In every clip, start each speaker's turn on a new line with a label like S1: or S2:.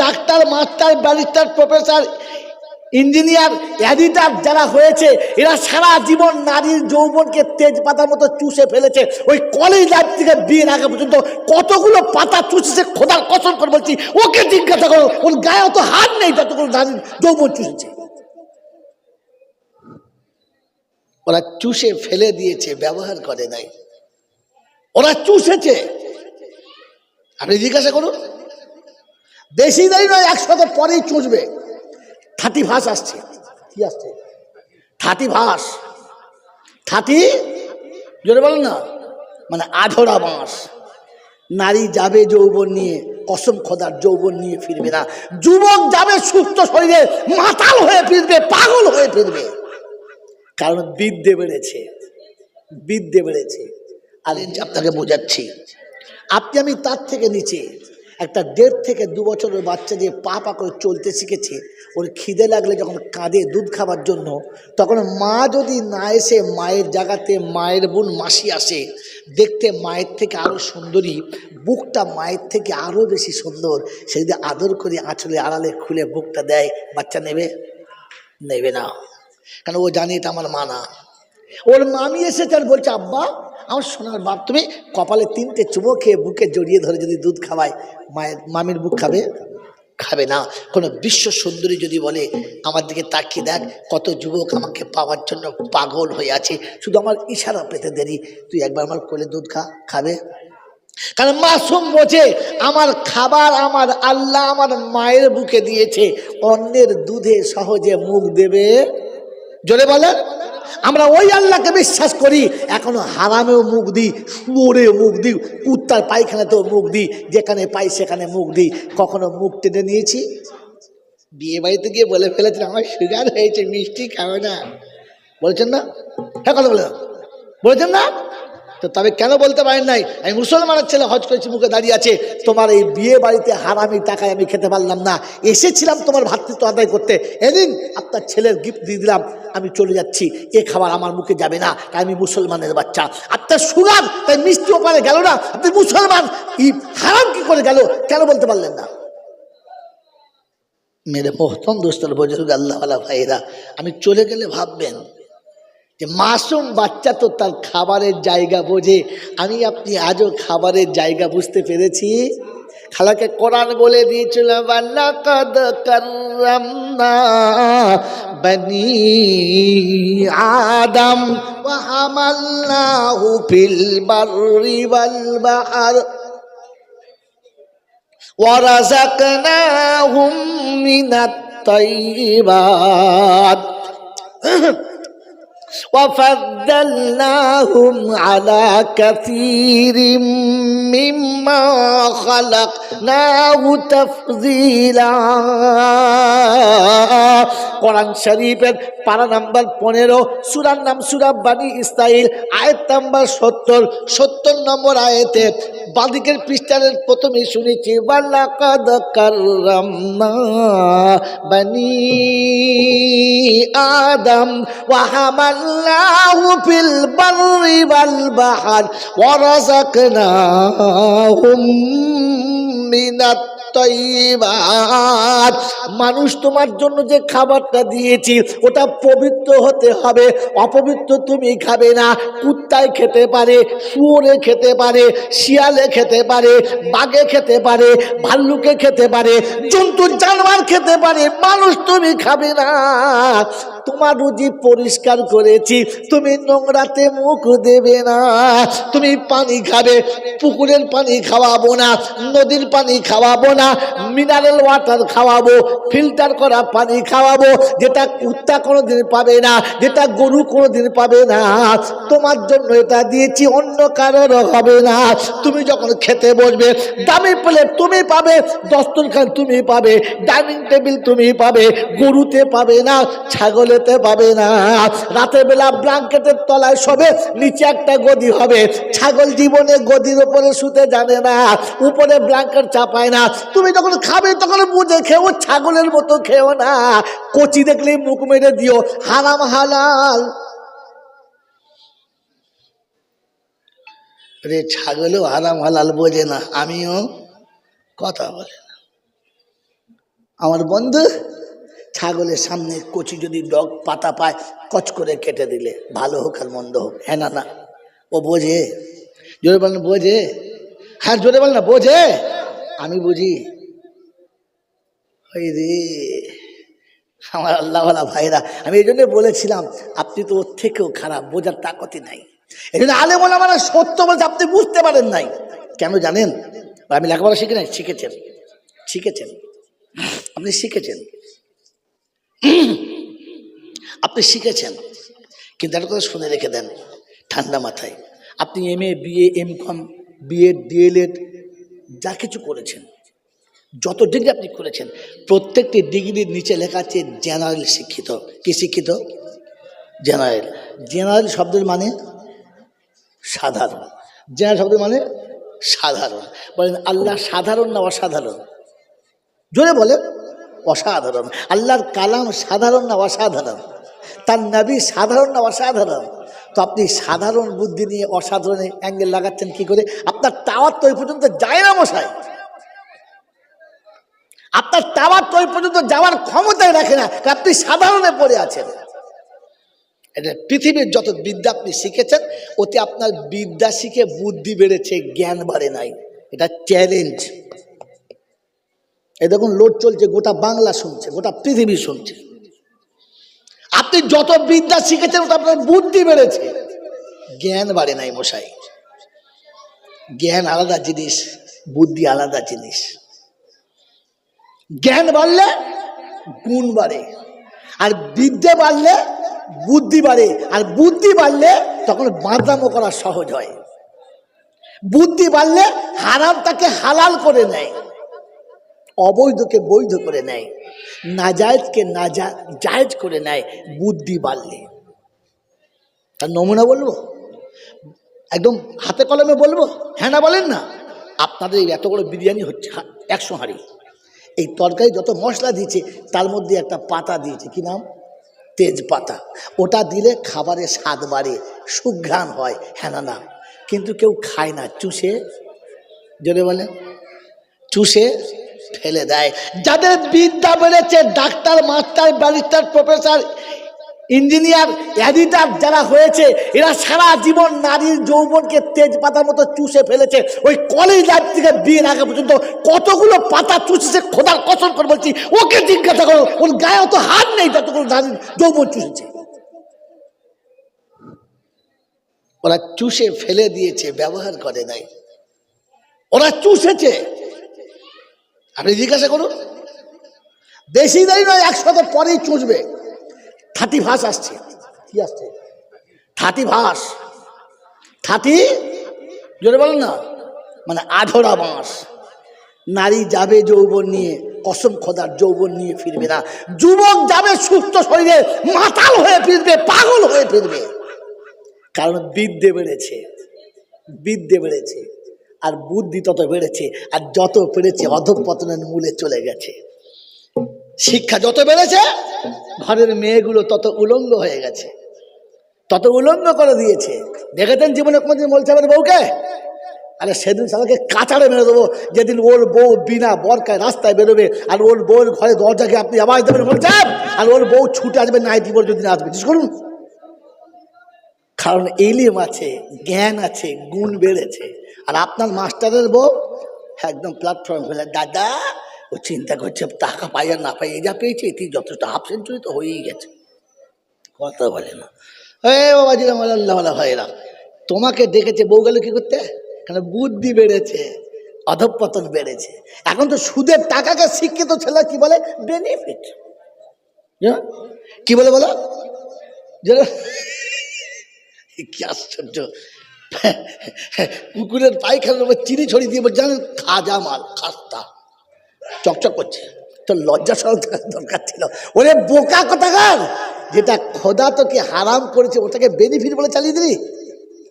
S1: Doctor, master, barrister, professor, engineer, editor যারা হয়েছে, এরা সারা জীবন নারীর যৌবনকে তেজপাতার মতো চুষে ফেলেছে। ওই কলেজ লাইফ থেকে বিয়ের আগে পর্যন্ত কতগুলো পাতা চুষেছে, খোদার কসম করে বলছি, ওকে জিজ্ঞাসা করো, ওর গায়ে অত হাত নেই যতগুলো নারীর যৌবন চুষেছে। ওরা চুষে ফেলে দিয়েছে, ব্যবহার করে নাই, ওরা চুষেছে। আপনি জিজ্ঞাসা করুন, বেশি দেরি নয়, 100 পরেই চুষবে। 30 ভাস আসছে, কি আসছে? 30 ভাস, 30 জোরে বলেন না, মানে আধরা বাঁশ। নারী যাবে যৌবন নিয়ে, কসম খোদার যৌবন নিয়ে ফিরবে না। যুবক যাবে সুস্থ শরীরে, মাতাল হয়ে ফিরবে, পাগল হয়ে ফিরবে। কারণ বিদ্যে বেড়েছে, বিদ্যে বেড়েছে। আর আপনাকে বোঝাচ্ছি, আপনি আমি তার থেকে নিচে একটা 1.5 থেকে 2 বছরের বাচ্চা দিয়ে পা পা করে চলতে শিখেছে। ওর খিদে লাগলে যখন কাঁদে দুধ খাবার জন্য, তখন মা যদি না এসে মায়ের জায়গাতে মায়ের বোন মাসি আসে, দেখতে মায়ের থেকে আরও সুন্দরী, বুকটা মায়ের থেকে আরও বেশি সুন্দর, সেই দিয়ে আদর করে আঁচলে আড়ালে খুলে বুকটা দেয়, বাচ্চা নেবে? নেবে না, কারণ ও জানি এটা আমার মা না। ওর মামি এসেছে আর বলছে, আব্বা আমার সোনার বাপ, তুমি কপালে 3টে চুমো খেয়ে বুকে জড়িয়ে ধরে যদি দুধ খাওয়ায়, মায়ের মামির বুক খাবে? খাবে না। কোনো বিশ্ব সুন্দরী যদি বলে, আমার দিকে তাকিয়ে দেখ, কত যুবক আমাকে পাওয়ার জন্য পাগল হয়ে আছে, শুধু আমার ইশারা পেতে দেরি, তুই একবার আমার কোলে দুধ খাবে? কারণ মাসুম বোঝে, আমার খাবার আমার আল্লাহ আমার মায়ের বুকে দিয়েছে, অন্যের দুধে সহজে মুখ দেবে? জোরে বলেন। আমরা ওই আল্লাহকে বিশ্বাস করি, এখনো হারামেও মুখ দিই, শুয়োরেও মুখ দিই, কুত্তার পায়খানাতেও মুখ দিই, যেখানে পাই সেখানে মুখ দিই। কখনো মুখ টেনে নিয়েছি? বিয়ে বাড়িতে গিয়ে বলে ফেলেছেন, আমার সুগার হয়েছে, মিষ্টি খাবে না, বলেছেন না? হ্যাঁ, কথা বলে বলেছেন না? তো তবে কেন বলতে পারেন নাই, আমি মুসলমানের ছেলে, হজ করেছি, মুখে দাঁড়িয়ে আছে, তোমার এই বিয়ে বাড়িতে হারামি টাকায় আমি খেতে পারলাম না, এসেছিলাম তোমার ভাতৃত্ব আদায় করতে, এদিন আপনার ছেলের গিফট দিয়ে দিলাম, আমি চলে যাচ্ছি, এ খাবার আমার মুখে যাবে না, তাই আমি মুসলমানের বাচ্চা। আপনার সুগার, তাই মিষ্টি ওপারে গেল না, আপনি মুসলমান, হারাম কি করে গেল, কেন বলতে পারলেন না? মেরে মোহতম দোস্তর বুজুর্গ আল্লাহওয়ালা ভাইরা, আমি চলে গেলে ভাববেন যে মাসুম বাচ্চা তো তার খাবারের জায়গা বোঝে, আমি আপনি আজও খাবারের জায়গা বুঝতে পেরেছি? খালাকে কোরআন বলে দিয়েছিল, ওয়ালাকাদ কাররামনা বনি আদম ওয়া হামালনাহু ফিল বাররি ওয়াল বাহর ওয়া রাযাকনাহুম মিনাত তাইয়্যিবাত وفضلناهم على كثير مما خلقناه تفضيلا। কোরআন শরীফের পারা নাম্বার 15, সূরার নাম সূরা বনী ইসরাইল, আয়াত নাম্বার 70 নম্বর আয়াতে বাদিকের পৃষ্ঠার প্রথমে শুনেছি, ওয়ালাকাদ কাররামনা বনি আদম ওয়া হামালনাহু ফিল বাররি ওয়াল বাহর ওয়া রাযাকনাহুম মিনাত তাইয়্যিবাত। মানুষ তোমার জন্য যে খাবারটা দিয়েছি ওটা পবিত্র হতে হবে, অপবিত্র তুমি খাবে না। কুত্তায় খেতে পারে, শুয়োরে খেতে পারে, শিয়ালে খেতে পারে, বাঘে খেতে পারে, ভাল্লুকে খেতে পারে, জন্তু জানোয়ার খেতে পারে, মানুষ তুমি খাবে না। তোমার রুজি পরিষ্কার করেছি, তুমি নোংরাতে মুখ দেবে না। তুমি পানি খাবে, পুকুরের পানি খাওয়াবো না, নদীর পানি খাওয়াবো না, মিনারেল ওয়াটার খাওয়াবো, ফিল্টার করা পানি খাওয়াবো, যেটা কুত্তা কোনোদিন পাবে না, যেটা গরু কোনোদিন পাবে না। তোমার জন্য এটা দিয়েছি, অন্য কারোর হবে না। তুমি যখন খেতে বসবে, দামি প্লেট তুমি পাবে, দস্তরখান তুমি পাবে, ডাইনিং টেবিল তুমি পাবে, গরুতে পাবে না, ছাগলেতে পাবে না। রাতের বেলা ব্ল্যাঙ্কেটের তলায় শোবে, নিচে একটা গদি হবে। ছাগল জীবনে গদির উপরে শুতে জানে না, উপরে ব্ল্যাঙ্কেট চাপায় না। তুমি যখন খাবে তখন বুঝে খেও, ছাগলের মতো খেও না। কচি দেখলেই মুখ মেরে দিও, হারাম হালাল। রে ছাগলও হারাম হালাল বোঝে না, আমিও কথা বলে না। আমার বন্ধু ছাগলের সামনে কচি যদি ডগ পাতা পায় কচ করে কেটে দিলে, ভালো হোক আর মন্দ হোক, হ্যাঁ না না, ও বোঝে। জোরে বল না বোঝে, হ্যাঁ জোরে বল না বোঝে। আমি বুঝি। ওই রে আমার আল্লাহওয়ালা ভাইরা, আমি এই জন্য বলেছিলাম আপনি তো ওর থেকেও খারাপ, বোঝার তাকতই নাই। এই জন্য আলেম ওলামারা সত্য বলতে আপনি বুঝতে পারেন নাই কেন জানেন? আমি লেখাপড়া শিখি নাই, শিখেছেন, শিখেছেন, আপনি শিখেছেন, আপনি শিখেছেন, কিন্তু একটা কথা শুনে রেখে দেন ঠান্ডা মাথায়। আপনি MA BA MCOM BEd DLEd যা কিছু করেছেন, যত ডিগ্রি আপনি করেছেন, প্রত্যেকটি ডিগ্রির নিচে লেখা আছে জেনারেল শিক্ষিত। কি শিক্ষিত? জেনারেল। জেনারেল শব্দের মানে সাধারণ। জেনারেল শব্দের মানে সাধারণ। বলেন আল্লাহ সাধারণ না অসাধারণ? জোরে বলে অসাধারণ। আল্লাহর কালাম সাধারণ না অসাধারণ? তার নবী সাধারণ না অসাধারণ? তো আপনি সাধারণ বুদ্ধি নিয়ে অসাধারণ অ্যাঙ্গেল লাগাচ্ছেন কি করে? আপনার টাওয়ার তো ওই পর্যন্ত যায় না মশাই, আপনার টাওয়ার তো ওই পর্যন্ত যাওয়ার ক্ষমতাই রাখে না, আপনি সাধারণে পড়ে আছেন। এটা পৃথিবীর যত বিদ্যা আপনি শিখেছেন, ওতে আপনার বিদ্যা শিখে বুদ্ধি বেড়েছে, জ্ঞান বাড়ে নাই। এটা চ্যালেঞ্জ। এই দেখুন লোড চলছে, গোটা বাংলা শুনছে, গোটা পৃথিবী শুনছে। আপনি যত বিদ্যা শিখেছেন ওটা আপনার বুদ্ধি বেড়েছে, জ্ঞান বাড়ে নাই মশাই। জ্ঞান আলাদা জিনিস, বুদ্ধি আলাদা জিনিস। জ্ঞান বাড়লে গুণ বাড়ে, আর বিদ্যা বাড়লে বুদ্ধি বাড়ে, আর বুদ্ধি বাড়লে তখন বাঁদরামো করা সহজ হয়। বুদ্ধি বাড়লে হারামটাকে হালাল করে নেয়, অবৈধকে বৈধ করে নেয়, নাজায়েজকে জায়েজ করে নেয় বুদ্ধি বাড়লে। তার নমুনা বলবো, একদম হাতে কলমে বলবো, হ্যাঁ না বলেন না? আপনাদের এত বড় বিরিয়ানি হচ্ছে 100 হাঁড়ি, এই তরকারি যত মশলা দিয়েছে তার মধ্যে একটা পাতা দিয়েছে, কি নাম? তেজপাতা। ওটা দিলে খাবারের স্বাদ বাড়ে, সুঘ্রাণ হয়, হ্যাঁ না না? কিন্তু কেউ খায় না, চুষে, জোরে বলে, চুষে ফেলে দেয়। যাদের বিদ্যা বেড়েছে, doctor master barrister professor engineer editor যারা হয়েছে, এরা সারা জীবন নারীর যৌবনকে তেজপাতার মতো চুষে ফেলেছে। ওই কলেজ লাইফ থেকে বিয়ের আগে পর্যন্ত কতগুলো পাতা চুষেছে, খোদার কসম করে বলছি, ওকে জিজ্ঞাসা করো, ওর গায়ে অত হাত নেই যতগুলো নারীর যৌবন চুষেছে। ওরা চুষে ফেলে দিয়েছে, ব্যবহার করে নাই। ওরা চুষেছে। আপনি জিজ্ঞাসা করুন, বেশি দেরি নয়, 100 পরেই চুষবে। 30 ভাস আসছে। কি আসছে? 30 ভাস। 30 জোরে বলেন না, মানে 18 মাস। নারী যাবে যৌবন নিয়ে, কসম খোদার যৌবন নিয়ে ফিরবে না। যুবক যাবে সুস্থ শরীরে, মাতাল হয়ে ফিরবে, পাগল হয়ে ফিরবে। কারণ বিদ্যে বেড়েছে, বিদ্যে বেড়েছে, আর বুদ্ধি তত বেড়েছে, আর যত বেড়েছে অধঃপতনের মূলে চলে গেছে। শিক্ষা যত বেড়েছে, ঘরের মেয়েগুলো তত উলঙ্গ হয়ে গেছে, তত উলঙ্গ করে দিয়েছে। দেখেছেন জীবনে কোনদিন বলছে আমার বউকে? আরে সেদিন সবাইকে কাঁচাড়ে মেরে দেবো, যেদিন ওর বউ বিনা বরকায় রাস্তায় বেরোবে, আর ওর বউয়ের ঘরে দরজাকে আপনি আওয়াজ দেবেন বলছেন, আর ওর বউ ছুটে আসবে নাইটি পরে, যদি আসবে জিজ্ঞেস করুন। কারণ ইলম আছে, জ্ঞান আছে, গুণ বেড়েছে। আর আপনার মাস্টারের বউ একদম প্ল্যাটফর্ম ফেলে, দাদা ও চিন্তা করছে টাকা পাই আর না পাই, এই যা পেয়েছে এটি যথেষ্ট, হাফ সেঞ্চুরি তো হয়েই গেছে। কথা বলে না। বাবাজি আল্লাহ ভাইরা, তোমাকে ডেকেছে বউ গেল কি করতে? কারণ বুদ্ধি বেড়েছে, অধঃপতন বেড়েছে। এখন তো সুদের টাকাকে শিক্ষিত ছেলে কি বলে? বেনিফিট। কি বলে বলো? কি আশ্চর্য! কুকুরের পায়খানার উপর চিনি ছড়িয়ে দিয়ে জানেন খাজা মাল, খাস্তা চকচক করছে। তো লজ্জা সরম দরকার ছিল। ওরে বোকা কোথাকার, যেটা খোদা তোকে হারাম করেছে ওটাকে বেনিফিট বলে চালিয়ে দিলি।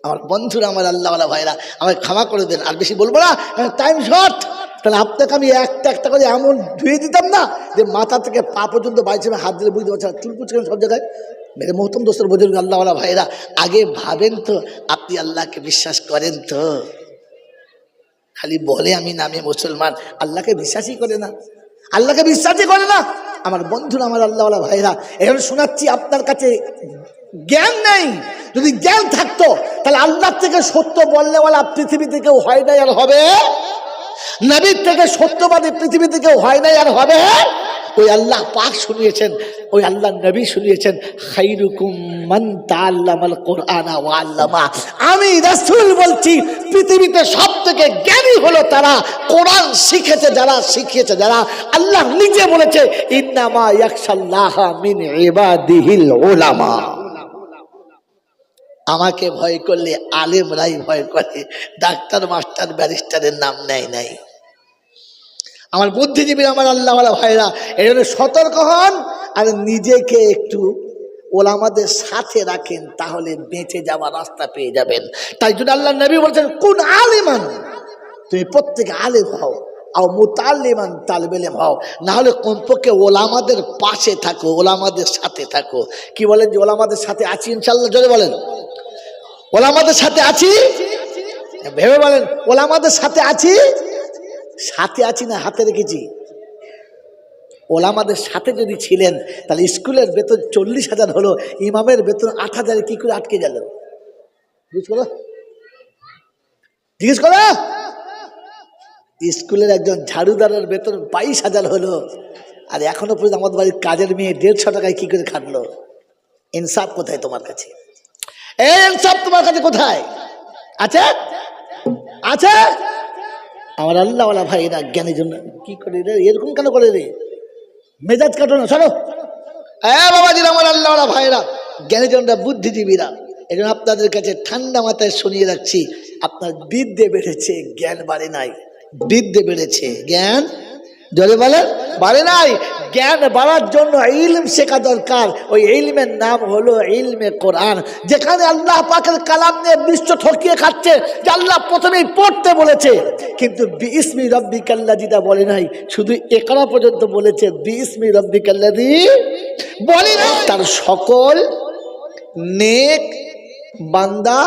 S1: আমার বন্ধুরা, আমার আল্লাহওয়ালা ভাইরা, আমাকে ক্ষমা করে দেন, আর বেশি বলবো না, টাইম শর্ট। তাহলে আপনাকে আমি একটা একটা করে এমন ধুয়ে দিতাম না যে মাথা থেকে পা পর্যন্ত বাইরে হাত দিলে বুঝতে পারছেন চুল কুচকেন সব জায়গায়। মেরে মহতম দোস্তর বুজুর্গ আল্লাহওয়ালা ভাইরা, আগে ভাবেন তো আপনি আল্লাহকে বিশ্বাস করেন তো? খালি বলে আমি নামে মুসলমান, আল্লাহকে বিশ্বাসই করে না। আল্লাহকে বিশ্বাসই করে না। আমার বন্ধুরা, আমার আল্লাহওয়ালা ভাইরা, এখানে শোনাচ্ছি আপনার কাছে জ্ঞান নেই। যদি জ্ঞান থাকতো তাহলে আল্লাহ থেকে সত্য বললেওয়ালা পৃথিবীতে কেউ হয় নাই আর হবে, নবীর থেকে সত্যবাদী পৃথিবীতে কেউ হয় নাই আর হবে। ওই আল্লাহ পাক শুনিয়েছেন, ওই আল্লাহ নবী শুনিয়েছেন, খাইরুকুম মান তাআল্লামাল কুরআনা ওয়া আল্লামা। আমি রাসূল বলছি, পৃথিবীতে সবথেকে জ্ঞানী হলো তারা কোরআন শিখেছে যারা, শিখিয়েছে যারা। আল্লাহ নিজে বলেছে, ইন্নামা ইয়াখশাল্লাহা মিন ইবাদিহিল উলামা। আমাকে ভয় করলে আলেমরাই ভয় করে, ডাক্তার মাস্টার ব্যারিস্টারের নাম নেয় নাই। আমার বুদ্ধিজীবী, আমার আল্লাহওয়ালা ভাইরা, এই জন্য সতর্ক হন আর নিজেকে একটু ওলামাদের সাথে রাখেন, তাহলে বেঁচে যাওয়ার রাস্তা পেয়ে যাবেন। তাই জন্য আল্লাহ নবী বলছেন, কোন আলেমান, তুমি প্রত্যেকে আলেম হও, আর মুতাল্লিমান তালিবে ইলম হও, না হলে কমপক্ষে ওলামাদের পাশে থাকো, ওলামাদের সাথে থাকো। কি বলেন যে ওলামাদের সাথে আছি ইনশাআল্লাহ? জোরে বলেন, ওলামাদের সাথে আছি। ভেবে বলেন, ওলামাদের সাথে আছি। সাথে আছি না হাতে রেখেছি? ওলামাদের সাথে যদি ছিলেন তাহলে স্কুলের বেতন 40,000 হলো, ইমামের বেতন 8,000 কি করে আটকে গেল? জিজ্ঞেস করো। স্কুলের একজন ঝাড়ুদারের বেতন 22,000 হলো, আর এখনো পর্যন্ত আমাদের বাড়ির কাজের মেয়ে 150 টাকায় কি করে খাটলো? ইনসাফ কোথায় তোমার কাছে? এই ইনসাফ তোমার কাছে কোথায় আছে? আছে? আমার আল্লাহওয়ালা ভাইরা, জ্ঞানের জন্য কি করে রে, এরকম কেন করে রে? মেজাজ কাটো না, শোনো। বাবাজিরা, আমার আল্লাহওয়ালা ভাইরা, জ্ঞানের জন্য বুদ্ধিজীবীরা, এই জন্য আপনাদের কাছে ঠান্ডা মাথায় শুনিয়ে রাখছি, আপনার বিদ্যে বেড়েছে, জ্ঞান বাড়ে নাই। বিদ্যে বেড়েছে, জ্ঞান জোরে বলেন বাড়ে নাই। জ্ঞান বাড়ার জন্য ইলম শেখা দরকার। ওই ইলমের নাম হলো ইলমে কোরআন। যেখানে আল্লাহ পাকের কালাম নিয়ে বিশ্ব ঠকিয়ে খাচ্ছে, যে আল্লাহ প্রথমেই পড়তে বলেছে, কিন্তু বিইসমি রব্বিকাল্লাযীটা বলে নাই, শুধু ইকরা পর্যন্ত বলেছে, বিইসমি রব্বিকাল্লাযী বলে না। তার সকল নেক বান্দা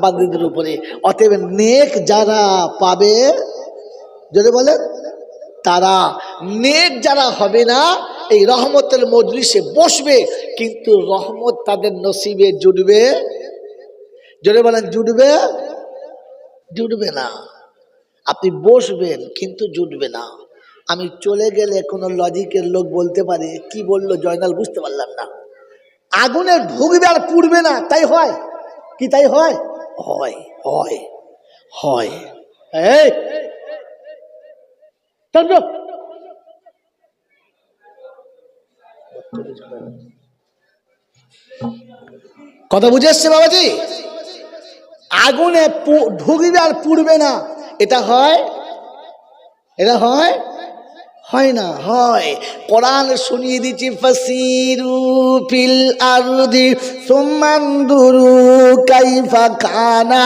S1: বান্দীদের উপরে। অতএব নেক যারা পাবে, যদি বলে তারা, নেক যারা হবে না, এই রহমতের মজলিসে বসবে, কিন্তু রহমত তাদের নসিবে জুটবে, যদি বলেন জুটবে, জুটবে না। আপনি বসবেন কিন্তু জুটবে না। আমি চলে গেলে কোনো লজিকের লোক বলতে পারে, কি বললো জয়নাল বুঝতে পারলাম না। আগুনে ঢুকবে আর পুড়বে না, তাই হয় কি? তাই হয়, হয় হয় হয়। এই কথা বুঝে এসছে বাবাজি? আগুনে ঢুকবে আর পুড়বে না, এটা হয়? এটা হয়? হয় না, হয়। কোরআন শুনিয়ে দিচ্ছি, ফাসিরু ফিল আরদি সুম্মানদুরু কাইফা কানা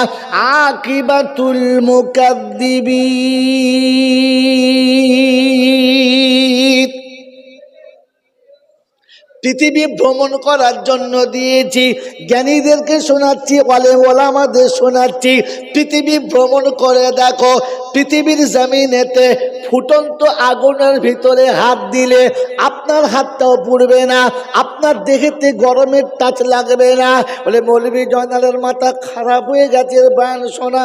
S1: আকিবাতুল মুকাদ্দিবিন। পৃথিবী ভ্রমণ করার জন্য দিয়েছি, জ্ঞানীদেরকে শোনাচ্ছি, ওলামাদের শোনাচ্ছি, পৃথিবী ভ্রমণ করে দেখো, পৃথিবীর জমিনেতে ফুটন্ত আগুনের ভিতরে হাত দিলে আপনার হাতটাও পুড়বে না, আপনার দেহেতে গরমের টাচ লাগবে না। বলে মৌলভী জয়নালের মাথা খারাপ হয়ে গেছে, বয়ান শোনা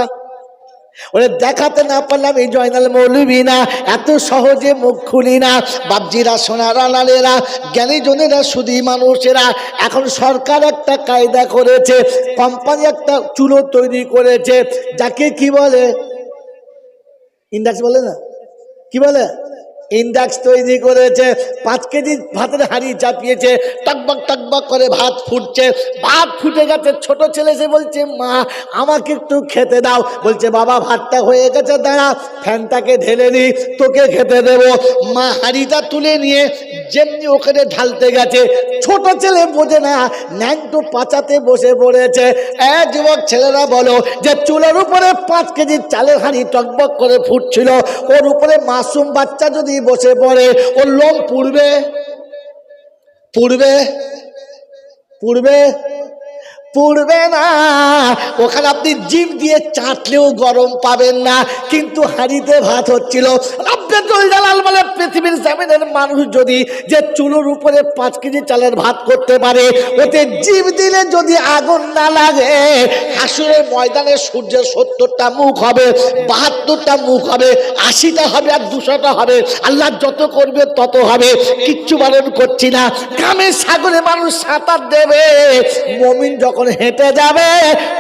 S1: ওরে দেখাতে না পারলাম এই জয়নাল মৌলভী না, এত সহজে মুখ খুলি না। বাবজিরা, সোনারা, লালেরা, জ্ঞানী জনেরা, শুধু মানুষেরা, এখন সরকার একটা কায়দা করেছে, কোম্পানি একটা চুলো তৈরি করেছে, যাকে কি বলে, ইন্ডাক্স বলে না, কি বলে, ইন্ডাক্স তৈরি করেছে। 5 কেজি ভাতের হাঁড়ি চাপিয়েছে, টকবক টকবক করে ভাত ফুটছে, ভাত ফুটে গেছে। ছোট ছেলে এসে বলছে, মা আমাকে একটু খেতে দাও। বলছে, বাবা ভাতটা হয়ে গেছে, দাঁড়া ফ্যানটাকে ঢেলে নি, তোকে খেতে দেবো। মা হাঁড়িটা তুলে নিয়ে যেমনি ওখানে ঢালতে গেছে, ছোট ছেলে বোঝে না, ন্যাংটু পাচাতে বসে পড়েছে। যুবক ছেলেরা বলো যে চুলের উপরে 5 কেজি চালের হাঁড়ি টকবক করে ফুটছিল, ওর উপরে মাসুম বাচ্চা যদি বসে পড়ে, ওর লোম পুড়বে, পুড়বে, পুড়বে। পুড়বে না, ওখানে আপনি জিভ দিয়ে চাটলেও গরম পাবেন না। কিন্তু হাঁড়িতে ভাত হচ্ছিল। রব্বুল জালাল বলে পৃথিবীর জমিনের মানুষ যদি যে চুলোর উপরে 5 কেজি চালের ভাত করতে পারে, ওতে জিভ দিলে যদি আগুন না লাগে, হাসরের ময়দানে সূর্যের 70টা মুখ হবে, 72টা মুখ হবে, 80টা হবে আর 200টা হবে। আল্লাহ যত করবে তত হবে, কিচ্ছু বারণ করছি না। গ্রামের সাগরে মানুষ সাঁতার দেবে, মুমিন যখন হেঁটে যাবে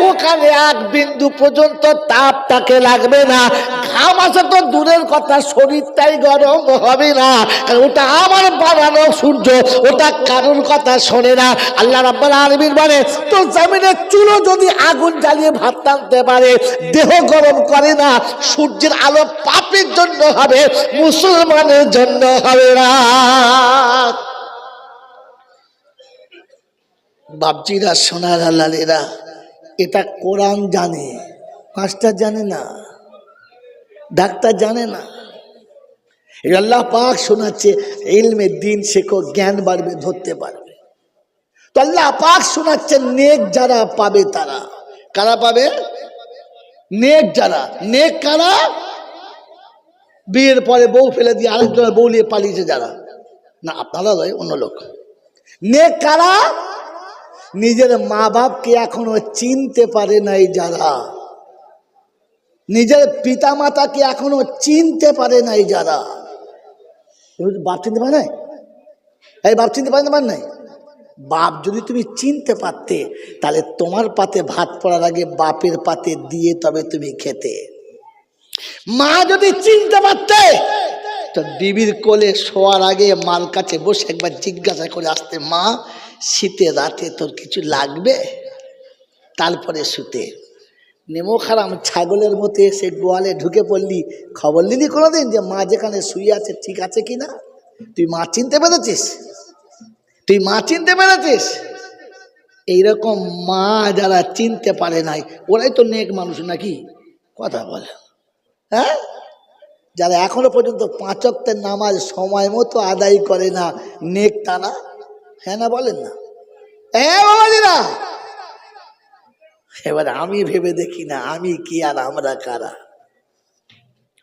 S1: ওখানে 1 বিন্দু পর্যন্ত তাপ তাকে লাগবে না। ঘাম আসে তো দূরের কথা, শরীরটাই গরম হবে না, কারণ ওটা আমার বানানো সূর্য, ওটা কারোর কথা শোনে না। আল্লাহ রাব্বুল আলামিন বলে, তো জমিনের চুলো যদি আগুন জ্বালিয়ে ভাত টানতে পারে, দেহ গরম করে না, সূর্যের আলো পাপের জন্য হবে, মুসলমানের জন্য হবে না। বাপজিরা, সোনার লালেরা, এটা কোরআন জানে, মাস্টার জানে না, ডাক্তার জানে না। আল্লাহ পাক শোনাচ্ছে, ইলমে দিন শেখো, জ্ঞান বাড়বে, ধরতে পারবে। তো আল্লাহ পাক শোনাচ্ছে, নেক যারা পাবে তারা, কারা পাবে? নেক যারা। নেক কারা? বিয়ের পরে বউ ফেলে দিয়ে আরেকজনের বউ নিয়ে পালিয়েছে যারা, না আপনারা নয়, অন্য লোক। নেক কারা? নিজের মা বাপকে এখনো চিনতে পারে নাই যারা, নিজের পিতা মাতাকে এখনো চিনতে পারে নাই যারা। বাপ চিনতে পারে নাই? এই বাপ চিনতে পারে নাই? বাপ যদি তুমি চিনতে পারতে, তাহলে তোমার পাতে ভাত পড়ার আগে বাপের পাতে দিয়ে তবে তুমি খেতে। মা যদি চিনতে পারতে, তো বিবির কোলে শোয়ার আগে মার কাছে বসে একবার জিজ্ঞাসা করে আসতে, মা শীতে রাতে তোর কিছু লাগবে? তারপরে শুতে। নেমো খারাম ছাগলের মতো এসে গোয়ালে ঢুকে পড়লি, খবর নিলি কোনোদিন যে মা যেখানে শুয়ে আছে ঠিক আছে কিনা? তুই মা চিনতে পেরেছিস? তুই মা চিনতে পেরেছিস? এইরকম মা যারা চিনতে পারে নাই, ওরাই তো নেক মানুষ নাকি? কথা বলে, হ্যাঁ? যারা এখনো পর্যন্ত 5 ওয়াক্তের নামাজ সময় মতো আদায় করে না, নেক তারা, হ্যাঁ না বলেন না? বাবাজিরা, এবার আমি ভেবে দেখি না, আমি কি আর আমরা কারা?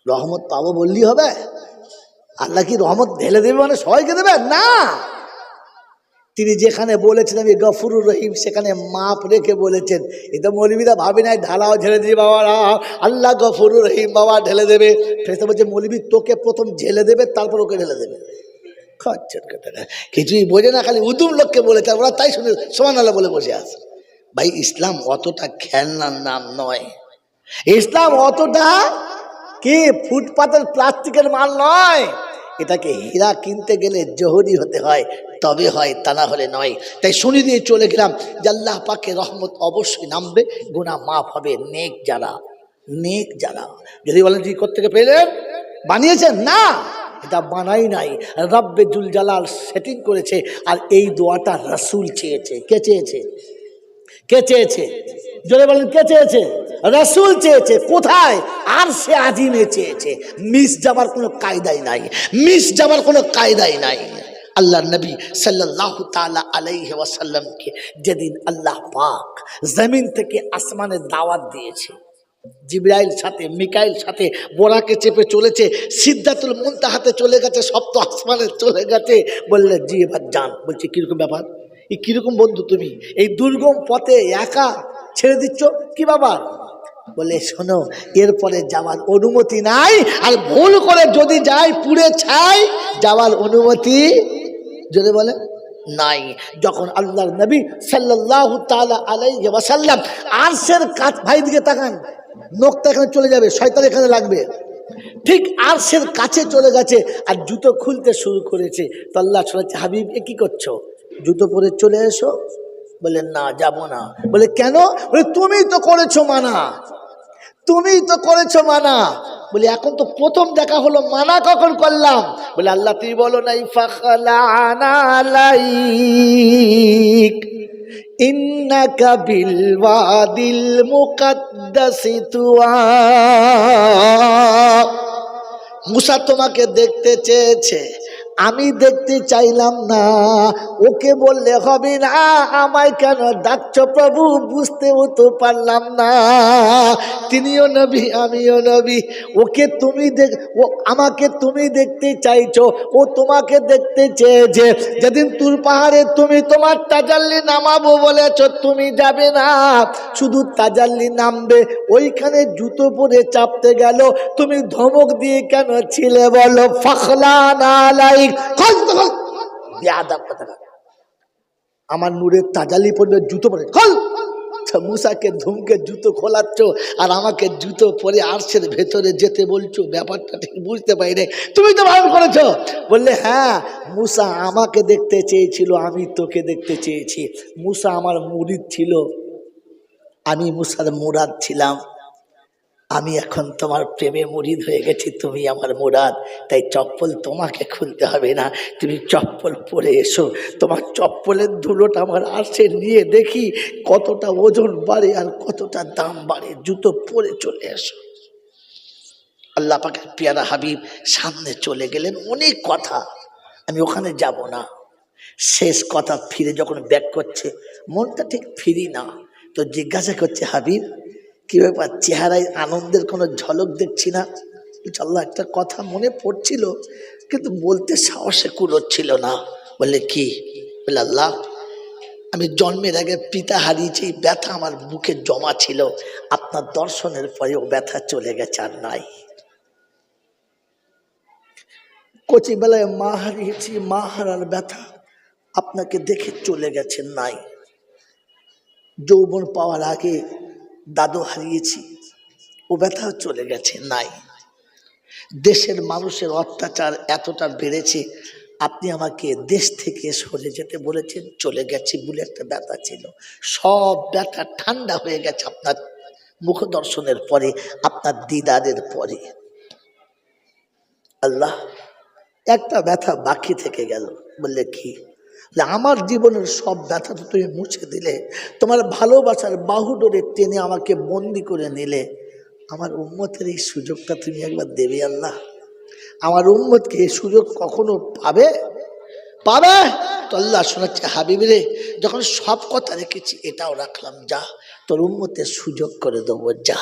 S1: রহমত পাবো বললি হবে? আল্লাহ কি রহমত ঢেলে দেবে মানে সবাইকে দেবে না? তিনি যেখানে বলেছেন আমি গফুরুর রহিম, সেখানে মাপ রেখে বলেছেন। এটা মৌলবীরা ভাবে নাই ঢালাও ঝেড়ে দিয়ে বাবারা আল্লাহ গফুরুর রহিম বাবা ঢেলে দেবে। ফেরেশতা বলছে মৌলবী তোকে প্রথম ঝেলে দেবে, তারপর ওকে ঢেলে দেবে। কিছুই বোঝে না, খালি উদুম লোককে বলেছে, ওরা তাই শুনে সুবহানাল্লাহ বলে বসে আছে। ভাই, ইসলাম অতটা খেলনার নাম নয়। ইসলাম অতটা কি ফুটপাতের প্লাস্টিকের মাল নয়। এটাকে হীরা কিনতে গেলে জহুরি হতে হয়, তবে হয়, তা না হলে নয়। তাই শুনে দিয়ে চলে গেলাম যে আল্লাহ পাকের রহমত অবশ্যই নামবে, গুনাহ মাফ হবে। নেক যারা, নেক যারা। যদি বলেন যে কোত্থেকে পেলেন, বানিয়েছেন? না, এটা বানাই নাই, রব্বে জুল জালাল সেটিং করেছে। আর এই দোয়াটা রাসূল চেয়েছে। কে চেয়েছে? কে চেয়েছে? জোরে বলেন, কে চেয়েছে? রাসূল চেয়েছে। কোথায়? আরশে আজিমে চেয়েছে। মিস যাবার কোনো কায়দাই নাই, মিস যাবার কোনো কায়দাই নাই। আল্লাহ নবী সাল্লাল্লাহু তাআলা আলাইহি ওয়াসাল্লামকে যেদিন আল্লাহ পাক জমিন থেকে আসমানে দাওয়াত দিয়েছে, জিবরাইল সাথে মিকাইল সাথে বোরাকে চেপে চলেছে, সিদরাতুল মুনতাহাতে চলে গেছে, সপ্ত আসমানে চলে গেছে। বললে জি এবার যান। বলছে কিরকম ব্যাপার? এই কিরকম বন্ধু তুমি, এই দুর্গম পথে একা ছেড়ে দিচ্ছ কি বাবা? বলে শোনো, এরপরে যাওয়ার অনুমতি নাই, আর ভুল করে যদি যাই পুড়ে ছাই, যাওয়ার অনুমতি যদি বলে নাই। যখন আল্লাহর নবী সাল্লাল্লাহু তাআলা আলাইহি ওয়াসাল্লাম আরশের কাছ, ভাই দিকে তাকান, নখটা এখানে চলে যাবে, শয়তান এখানে লাগবে, ঠিক আরশের কাছে চলে গেছে আর জুতো খুলতে শুরু করেছে। তো আল্লাহ শোনাচ্ছে, হাবিব এ কি করছো? জুতো পরে চলে এসো। বলে না, যাব না। বলে কেন? বলে তুমি তো করেছো মানা, তুমি তো করেছো মানা। বলে এখন তো প্রথম দেখা হলো, মানা কখন করলাম? বলে আল্লাহ তুমি বলো নাই ফাখলানা আলাইক ইন্নাকা বিল ওয়াদিল মুকাদ্দাসি তুয়া। মুসা তোমাকে দেখতে চেয়েছে, আমি দেখতে চাইলাম না। ওকে বললে হবে না, আমায় কেন ডাকছো প্রভু, বুঝতেও তো পারলাম না। তিনিও নবী, আমিও নবী। ওকে তুমি ও আমাকে তুমি দেখতে চাইছো, ও তোমাকে দেখতে চেয়েছে। যেদিন তুর পাহাড়ে তুমি তোমার তাজাল্লি নামাবো বলেছ, তুমি যাবে না, শুধু তাজাল্লি নামবে। ওইখানে জুতো পরে চাপতে গেল, তুমি ধমক দিয়ে কেন ছিলে বলো? ফাখলানা আলাইক, আমার নূরের তাজাল্লি পড়বে, জুতো পরে খোল। মুসাকে ধুমকে জুতো খোলাচ্ছ আর আমাকে জুতো পরে আরশের ভেতরে যেতে বলছো, ব্যাপারটা ঠিক বুঝতে পারি রে। তুমি তো বারণ করেছো। বললে হ্যাঁ, মুসা আমাকে দেখতে চেয়েছিল, আমি তোকে দেখতে চেয়েছি। মুসা আমার মুরিদ ছিল, আমি মুসার মুরাদ ছিলাম। আমি এখন তোমার প্রেমে মুরিদ হয়ে গেছি, তুমি আমার মুরাদ। তাই চপ্পল তোমাকে খুলতে হবে না, তুমি চপ্পল পরে এসো। তোমার চপ্পলের ধুলোটা আমার আরশে নিয়ে দেখি কতটা ওজন বাড়ে আর কতটা দাম বাড়ে। জুতো পরে চলে এসো। আল্লাহ পাকের পেয়ারা হাবিব সামনে চলে গেলেন। অনেক কথা, আমি ওখানে যাব না। শেষ কথা ফিরে যখন ব্যাক করছে, মনটা ঠিক ফিরি না, তো জিজ্ঞাসা করছে, হাবিব কি ব্যাপার, চেহারায় আনন্দের কোনো ঝলক দেখছি না? আল্লাহ একটা কথা মনে পড়ছিল, কিন্তু বলতে সাহসে কুলোচ্ছিল না। বলে কি? বলে আল্লাহ, আমি জন্মের আগে পিতা হারিয়েছি, ব্যথা আমার বুকে জমা ছিল, আপনার দর্শনের পরে ও ব্যথা চলে গেছে, আর নাই। কচি বেলায় মা হারিয়েছি, মা হারার ব্যথা আপনাকে দেখে চলে গেছে, নাই। যৌবন পাওয়ার আগে দাদু হারিয়েছি, ও ব্যথাও চলে গেছে, নাই। দেশের মানুষের অত্যাচার এতটা বেড়েছে, আপনি আমাকে দেশ থেকে সরে যেতে বলেছেন, চলে গেছি বলে একটা ব্যথা ছিল, সব ব্যথা ঠান্ডা হয়ে গেছে আপনার মুখ দর্শনের পরে, আপনার দিদারের পরে। আল্লাহ, একটা ব্যথা বাকি থেকে গেল। বললে কি? আমার জীবনের সব ব্যথা তো তুমি মুছে দিলে, তোমার ভালোবাসার বাহুডোরে টেনে আমাকে বন্দি করে নিলে, আমার উম্মতের এই সুযোগটা তুমি একবার দেবে আল্লাহ? আমার উম্মতকে এই সুযোগ কখনো পাবে? পাবে তো? আল্লাহ শোনাচ্ছে, হাবিবরে যখন সব কথা রেখেছি এটাও রাখলাম, যা তোর উম্মতের সুযোগ করে দেবো, যা।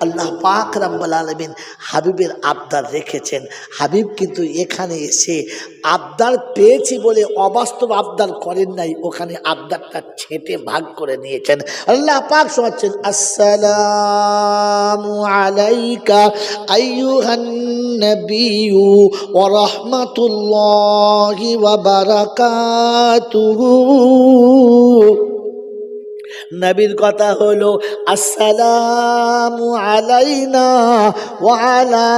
S1: আল্লাহ পাক রব্বুল আলামিন হাবিবের আবদার রেখেছেন। হাবিব কিন্তু এখানে এসে আবদার পেয়েছি বলে অবাস্তব আবদার করেন নাই, ওখানে আবদারটা ছেঁটে ভাগ করে নিয়েছেন। আল্লাহ পাক শোনাচ্ছেন, আসসালামু আলাইকা আইয়ুহান নাবিয়্যু ওয়া রাহমাতুল্লাহি ওয়া বারাকাতুহু। নবীর কথা হলো, আসসালামু আলাইনা ওয়া আলা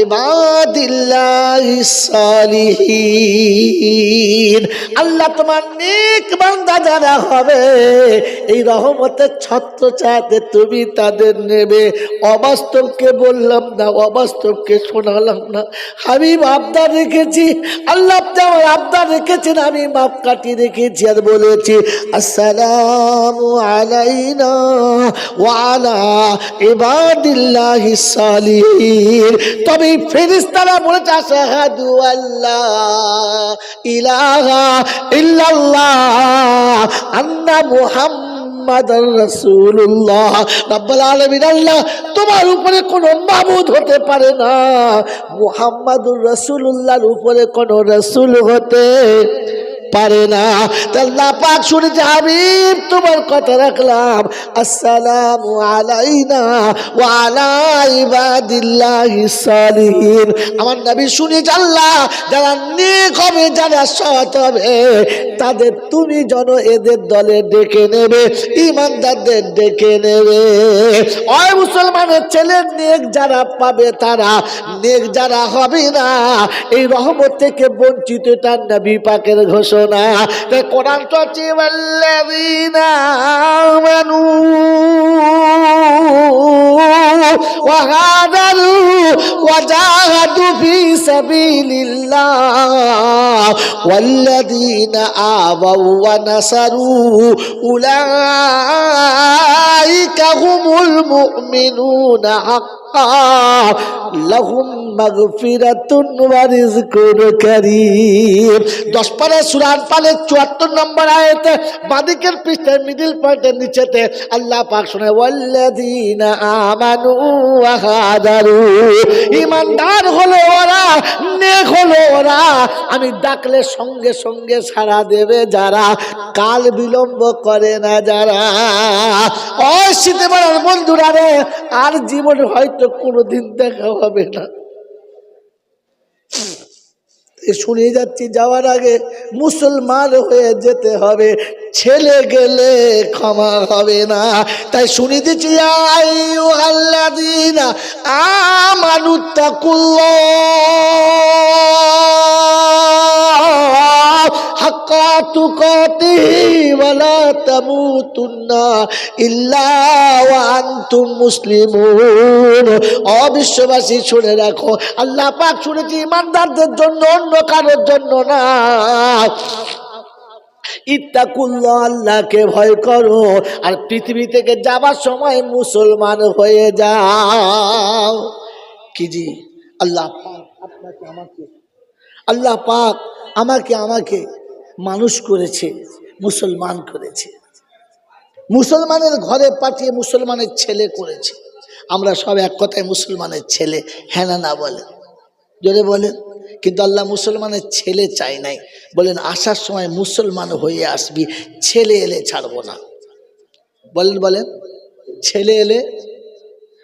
S1: ইবাদিল্লাহিস সালিহিন। আল্লাহ তোমার নেক বান্দা যারা হবে, এই রহমতের ছত্রছায়াতে তুমি তাদের নেবে। অবাস্তবকে বললাম না, অবাস্তবকে শোনালাম না। হাবিব আবদার রেখেছি, আল্লাহ আপনি আমার আবদার রেখেছেন, আমি মাপ কাটি রেখেছি আর বলেছি, আসসালামু আলাইনা ওয়া আলা ইবাদিল্লাহিস সালিহিন। তবে ফেরেশতারা বলেছে, আশহাদু আল্লা ইলাহা ইল্লাল্লাহ আন্না মুহাম্মাদুর রাসূলুল্লাহ। রব্বুল আলামিন, আল্লাহ তোমার উপরে কোনো মাবুদ হতে পারে না, মুহাম্মাদুর রাসূলুল্লাহর উপরে কোনো রাসূল হতে পারে না। আল্লাহ পাক শুনেছে, হাবিব তোমার কথা রাখলাম, আসসালামু আলাইনা ওয়া আলা ইবাদিল্লাহিস সালিহিন। আমার নবী শুনেছে, আল্লাহ যারা নেক হবে, যারা সৎ হবে, তাদের তুমি যেন এদের দলে ডেকে নেবে, ইমানদারদের ডেকে নেবে। ওই মুসলমানের ছেলের নেক যারা পাবে তারা, নেক যারা হবে না, এই রহমত থেকে বঞ্চিত, তার নবী পাকের ঘোষণা। কোরআন তো আছে, ওয়াল্লাযীনা আমানু ওয়া হাদারু ওয়া জাহাদু ফি সাবিলিল্লাহ ওয়াল্লাযীনা আওয়াউ ওয়া নাসারু উলাইকা হুমুল মুমিনুনা হাক্কান লাহুম মাগফিরাতুন ওয়া রিজকুন কারীম। 10 পারা সূরা আনফালের 74 নম্বর আয়াতে বাদিকের পৃষ্ঠার মিডল পয়েন্টের নিচেতে আল্লাহ পাক শুনে ওয়াল্লাযীনা আমানু ওয়া হাদারু, ঈমানদার হলো ওরা, নেক হলো ওরা, আমি ডাকলে সঙ্গে সঙ্গে সাড়া দেবে যারা, কাল বিলম্ব করে না যারা। ও শীতে বেলার বন্ধুরা রে, আর জীবনে হয়তো কোনোদিন দেখা হবে না। শুনে যাচ্ছি যাওয়ার আগে মুসলমান হয়ে যেতে হবে, ছেলে গেলে ক্ষমা হবে না। তাই শুনে দিচ্ছি আইয়ুহাল্লাযীনা আমানুত্তাকুল্লাহ হাক্কা তুকাতিহি ওয়া লা তামুতুন্না ইল্লা ওয়া আনতুম মুসলিমুন। অবিশ্ববাসী শুনে রাখো, আল্লাহ পাক শুনেছি ইমানদারদের জন্য, অন্য কারোর জন্য না। ইত্তাকুল্লাহ, আল্লাহকে ভয় করো, আর পৃথিবী থেকে যাবার সময় মুসলমান হয়ে যাও। কি জি আল্লাহ পাক আপনাকে আমাকে, আল্লাহ পাক আমাকে মানুষ করেছে, মুসলমান করেছে, মুসলমানের ঘরে পাঠিয়ে মুসলমানের ছেলে করেছে। আমরা সব এক কথায় মুসলমানের ছেলে, হ্যাঁ না না বলেন, জোরে বলেন। কিন্তু আল্লাহ মুসলমানের ছেলে চাই নাই, বলেন আসার সময় মুসলমান হয়ে আসবি, ছেলে এলে ছাড়বো না। বলেন বলেন, ছেলে এলে,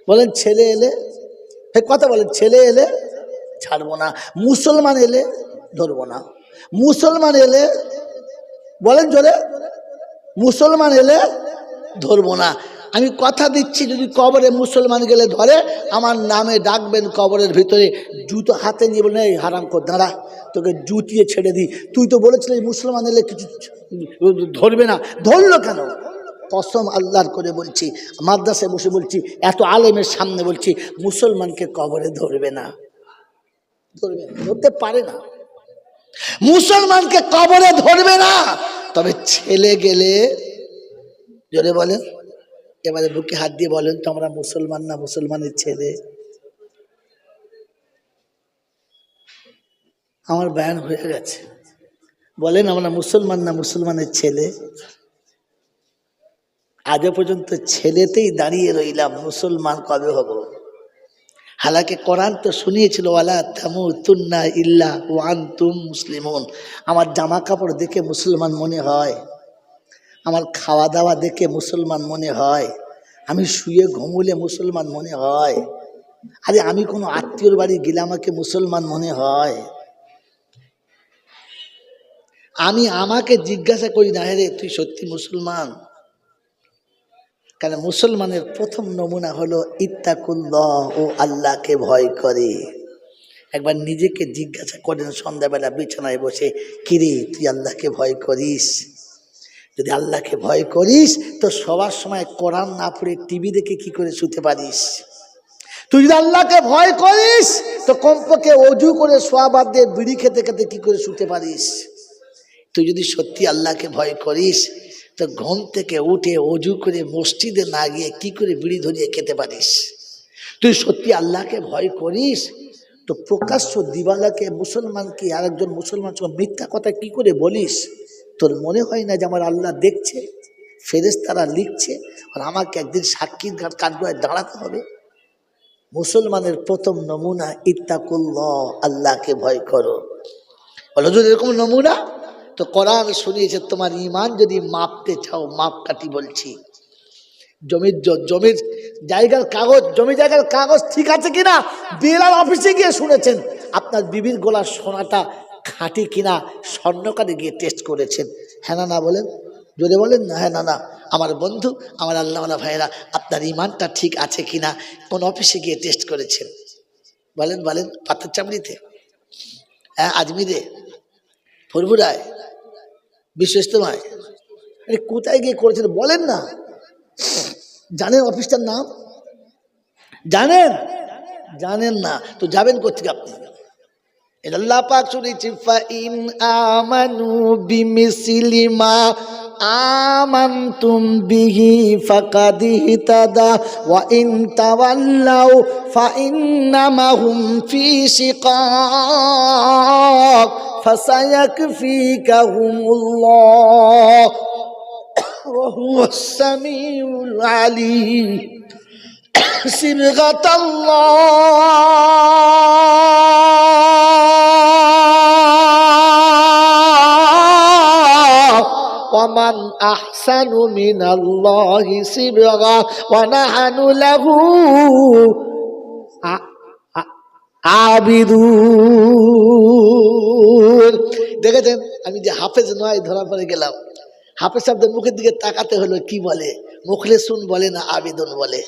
S1: বলেন ছেলে এলে, কথা বলেন, ছেলে এলে ছাড়বো না, মুসলমান এলে ধরবো না। মুসলমান এলে, বলেন জোরে, মুসলমান এলে ধরবো না। আমি কথা দিচ্ছি, যদি কবরে মুসলমান গেলে ধরে, আমার নামে ডাকবেন কবরের ভিতরে, জুতো হাতে নিয়ে বলেন এই হারাম কর দাঁড়া, তোকে জুতিয়ে ছেড়ে দিই, তুই তো বলেছিলি মুসলমান এলে কিছু ধরবে না, ধরলো কেন? কসম আল্লাহর করে বলছি, মাদ্রাসায় বসে বলছি, এত আলেমের সামনে বলছি, মুসলমানকে কবরে ধরবে না, ধরবে না, ধরতে পারে না, মুসলমানকে কবরে ধরবে না। তবে ছেলে গেলে, জোরে বলেন, এবারে বুকে হাত দিয়ে বলেন তো আমরা মুসলমান না মুসলমানের ছেলে? আমার বয়ান হয়ে গেছে, বলেন আমরা মুসলমান না মুসলমানের ছেলে? আজও পর্যন্ত ছেলেতেই দাঁড়িয়ে রইলাম, মুসলমান কবে হব? হালাকে কোরআন তো শুনিয়েছিল ওয়ালা তামুতুন্না ইল্লা ওয়া আনতুম মুসলিমুন। আমার জামা কাপড় দেখে মুসলমান মনে হয়, আমার খাওয়া দাওয়া দেখে মুসলমান মনে হয়, আমি শুয়ে ঘুমুলে মুসলমান মনে হয়, আরে আমি কোনো আত্মীয়র বাড়ি গেলে আমাকে মুসলমান মনে হয়। আমি আমাকে জিজ্ঞাসা করি না, রে তুই সত্যি মুসলমান? কারণ মুসলমানের প্রথম নমুনা হলো ইত্তাকুল্লাহ, ও আল্লাহকে ভয় করে। একবার নিজেকে জিজ্ঞাসা করেন সন্ধ্যাবেলা বিছানায় বসে, কিরে তুই আল্লাহকে ভয় করিস? যদি আল্লাহকে ভয় করিস তো সবার সময় কোরআন না পড়ে টিভি দেখে কি করে শুতে পারিস? তুই যদি আল্লাহকে ভয় করিস তো কমপক্ষে অজু করে শোয়া বাদ দিয়ে বিড়ি খেতে খেতে কি করে শুতে পারিস? তুই যদি সত্যি আল্লাহকে ভয় করিস তো ঘুম থেকে উঠে অজু করে মসজিদে না গিয়ে কি করে বিড়ি ধরিয়ে খেতে পারিস? তুই সত্যি আল্লাহকে ভয় করিস তো প্রকাশ্য দিবালাকে মুসলমানকে আরেকজন মুসলমান মিথ্যা কথা কি করে বলিস? তোর মনে হয় না যে আমার আল্লাহ দেখছে, ফেরেশতারা লিখছে, আর আমাকে একদিন সাক্ষীর কাঠগড়ায় দাঁড়াতে হবে? মুসলমানের প্রথম নমুনা ইত্তাকুল্লাহ, আল্লাহকে ভয় করো। বলো যদি এরকম নমুনা, তো কোরআন শুনিয়েছে তোমার ঈমান যদি মাপতে চাও, মাপকাঠি বলছি, জমির জায়গার কাগজ, জমি জায়গার কাগজ ঠিক আছে কিনা বিএলআর অফিসে গিয়ে শুনেছেন, আপনার বিবির গলার সোনাটা খাঁটি কিনা স্বর্ণকারে গিয়ে টেস্ট করেছেন, হ্যাঁ না না বলেন, যদি বলেন না হ্যাঁ না না, আমার বন্ধু, আমার আল্লাহওয়ালা ভাইয়েরা, আপনার ঈমানটা ঠিক আছে কিনা কোন অফিসে গিয়ে টেস্ট করেছেন? বলেন বলেন, পাথর চামড়িতে, হ্যাঁ আজমিরে, ফুরফুরায়, বিশ্ব ইজতেমায়, আরে কোথায় গিয়ে করেছেন বলেন না? জানেন অফিসটার নাম? জানেন? জানেন না তো যাবেন কোথেকে আপনি? আল্লাহ পাক শুনেছি, ফাইন আমানু বিমিসলি মা আমানতুম বিহি ফাকাদ ইহতাদা ওয়া ইন তাওয়াল্লাউ ফাইন্নামা হুম ফি শিকাক ফাসায়াকফিকাহুমুল্লাহ ওয়া হুয়াস সামিউল আলীম। সিবগাতাল্লাহ ওয়ামান আহসানু মিনাল্লাহি সিবগা ওয়া নাহনু লাহু আবিদুন। দেখেছেন আমি যে হাফেজ নয় ধরা পড়ে গেলাম। হাফেজ সাহেবদের মুখের দিকে তাকাতে হলো, কি বলে? মুখলেসুন বলে না আবিদুন বলে।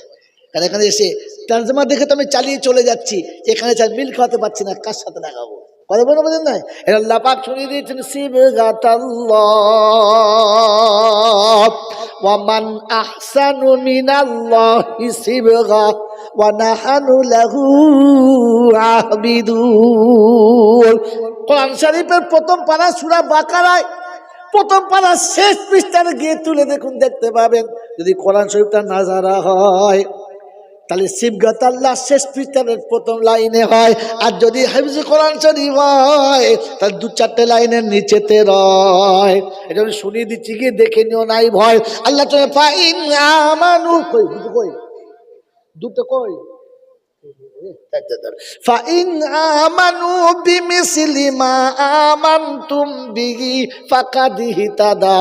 S1: কারণ এখানে এসে তর্জমা দেখে তো আমি চালিয়ে চলে যাচ্ছি, এখানে চাই মিল খাওয়াতে পারছি না, কার সাথে লাগাবো? কথা বলে বোঝেন না? এটা আল্লাহ পাক শুনিয়ে দিয়েছেন সিবগাতাল্লাহ ওয়ামান আহসানু মিনাল্লাহি সিবগা ওয়া নাহনু লাহু আবিদুন। কোরআন শরীফের প্রথম পারা সূরা বাকারায় প্রথম পারা শেষ পৃষ্ঠায় গিয়ে তুলে দেখুন, দেখতে পাবেন। যদি কোরআন শরীফটা নাজারা হয় তাহলে সিবগাতাল্লাহ শেষ পৃষ্ঠার প্রথম লাইনে হয়, আর যদি হাফিজ কোরআন শরীফ হয় তাহলে 2-4 লাইনের নিচেতে রয়। এটা আমি শুনিয়ে দিচ্ছি, গিয়ে দেখে নিও, নাই ভয়। আল্লাহ তুমি ফাইন আমানু কই দুটো কই ফাইন আমানু বিমিসলি মা আমানতুম বিহি ফাকাদ ইহতাদা।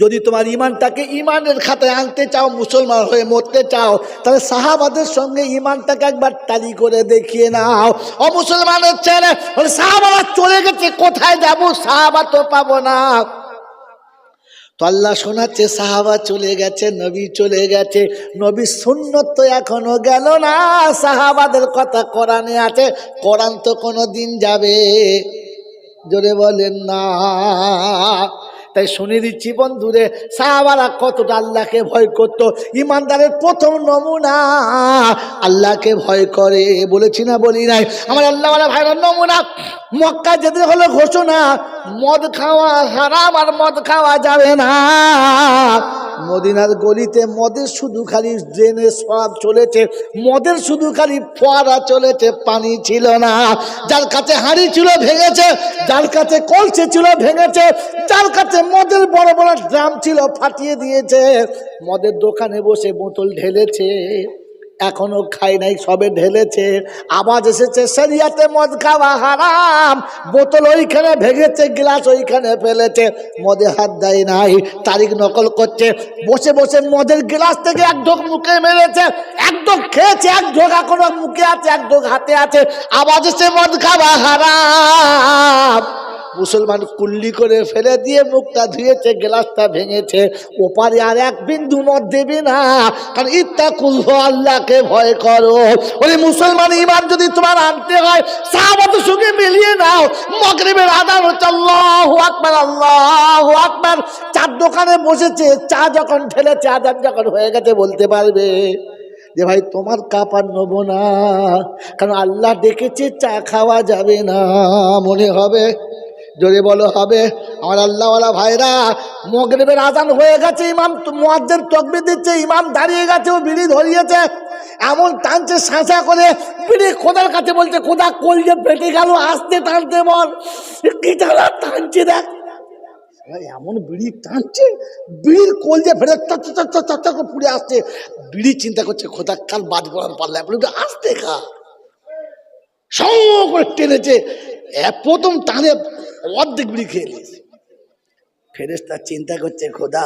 S1: যদি তোমার ইমানটাকে ইমানের খাতায় আনতে চাও, মুসলমান হয়ে মরতে চাও, তাহলে সাহাবাদের সঙ্গে ইমানটাকে একবার টালি করে দেখিয়ে নাও। অমুসলমানের ছেলে বলে সাহাবারা চলে গেছে, কোথায় যাব? সাহাবা তো পাবো না। তো আল্লাহ শোনাচ্ছে সাহাবা চলে গেছে, নবী চলে গেছে, নবীর সুন্নত তো এখনো গেল না। সাহাবাদের কথা কোরআনে আছে, কোরআন তো কোনো দিন যাবে, জোরে বলেন না। তাই শুনে দিচ্ছি বন্ধুরে, সাহাবারা কতটা আল্লাহকে ভয় করত। ইমানদারের প্রথম নমুনা আল্লাহকে ভয় করে, বলেছি না বলি নাই? আমার আল্লাহওয়ালা ভাইয়ের নমুনা, মক্কা যেতে হলো ঘোষণা মদ খাওয়া হারাম আর মদ খাওয়া যাবে না। মদিনার গলিতে মদের শুধু খালি ড্রেনের সব চলেছে, মদের শুধু খালি ফোয়ারা চলেছে, পানি ছিল না। যার কাছে হাঁড়ি ছিল ভেঙেছে, যার কাছে কলসি ছিল ভেঙেছে, যার কাছে মদের বড় বড় ড্রাম ছিল ফাটিয়ে দিয়েছে। মদের দোকানে বসে বোতল ঢেলেছে, এখনো খাই নাই, সবে ঢেলেছে। আওয়াজ এসেছে শরিয়াতে মদ খাওয়া হারাম, বোতল ওইখানে ভেঙেছে, গ্লাস ওইখানে ফেলেছে, মদে হাত দেয় নাই, তারিখ নকল করছে। বসে বসে মদের গ্লাস থেকে এক ঢোক মুখে মেরেছে, এক ঢোক খেয়েছে, এক ঢোক এখনো মুখে আছে, এক ঢোক হাতে আছে। আওয়াজ এসে মদ খাওয়া হারাম। মুসলমান কুল্লি করে ফেলে দিয়ে মুখটা ধুয়েছে, গ্লাসটা ভেঙেছে। ওপারে আর এক বিন্দু মদ দেবে না, কারণ ইত্তাকুল্লাহ, আল্লাহকে ভয় করো। ওই মুসলমান ইমান যদি তোমার আনতে হয়, সাহাবাদের সঙ্গে মিলিয়ে নাও। মাগরিবের আযান হচ্ছে আল্লাহু আকবার, আল্লাহু আকবার। চার দোকানে বসেছে, চা যখন ঢেলেছে, আযান যখন হয়ে গেছে, বলতে পারবে যে ভাই তোমার কাপ আর নেবো না, কারণ আল্লাহ ডেকেছে, চা খাওয়া যাবে না। মনে হবে, জোরে বলো হবে? আমার আল্লাহওয়ালা ভাইরা, মাগরিবের আযান হয়ে গেছে, ইমাম মুয়াজ্জিন তাকবীর দিচ্ছে, ইমাম দাঁড়িয়ে গেছে, ও বিড়ি ধরিয়েছে, এমন টানছে সাঁচা করে বিড়ি, খোদার কাছে বলছে খোদা কলজে ফেটে গেল, আস্তে টানতে বল। কি টানা টানছে দেখ, এমন বিড়ি টানছে, বিড়ির কলজে ফেটে চাচা করে পুড়ে আসছে। বিড়ি চিন্তা করছে খোদা কাল বাজ পড়ার পারলে আস্তে খা, সঙ্গ করে টেনেছে, প্রথম টানে অর্ধেক বিড়ি খেয়ে নিয়েছে। ফেরেশতা চিন্তা করছে খোদা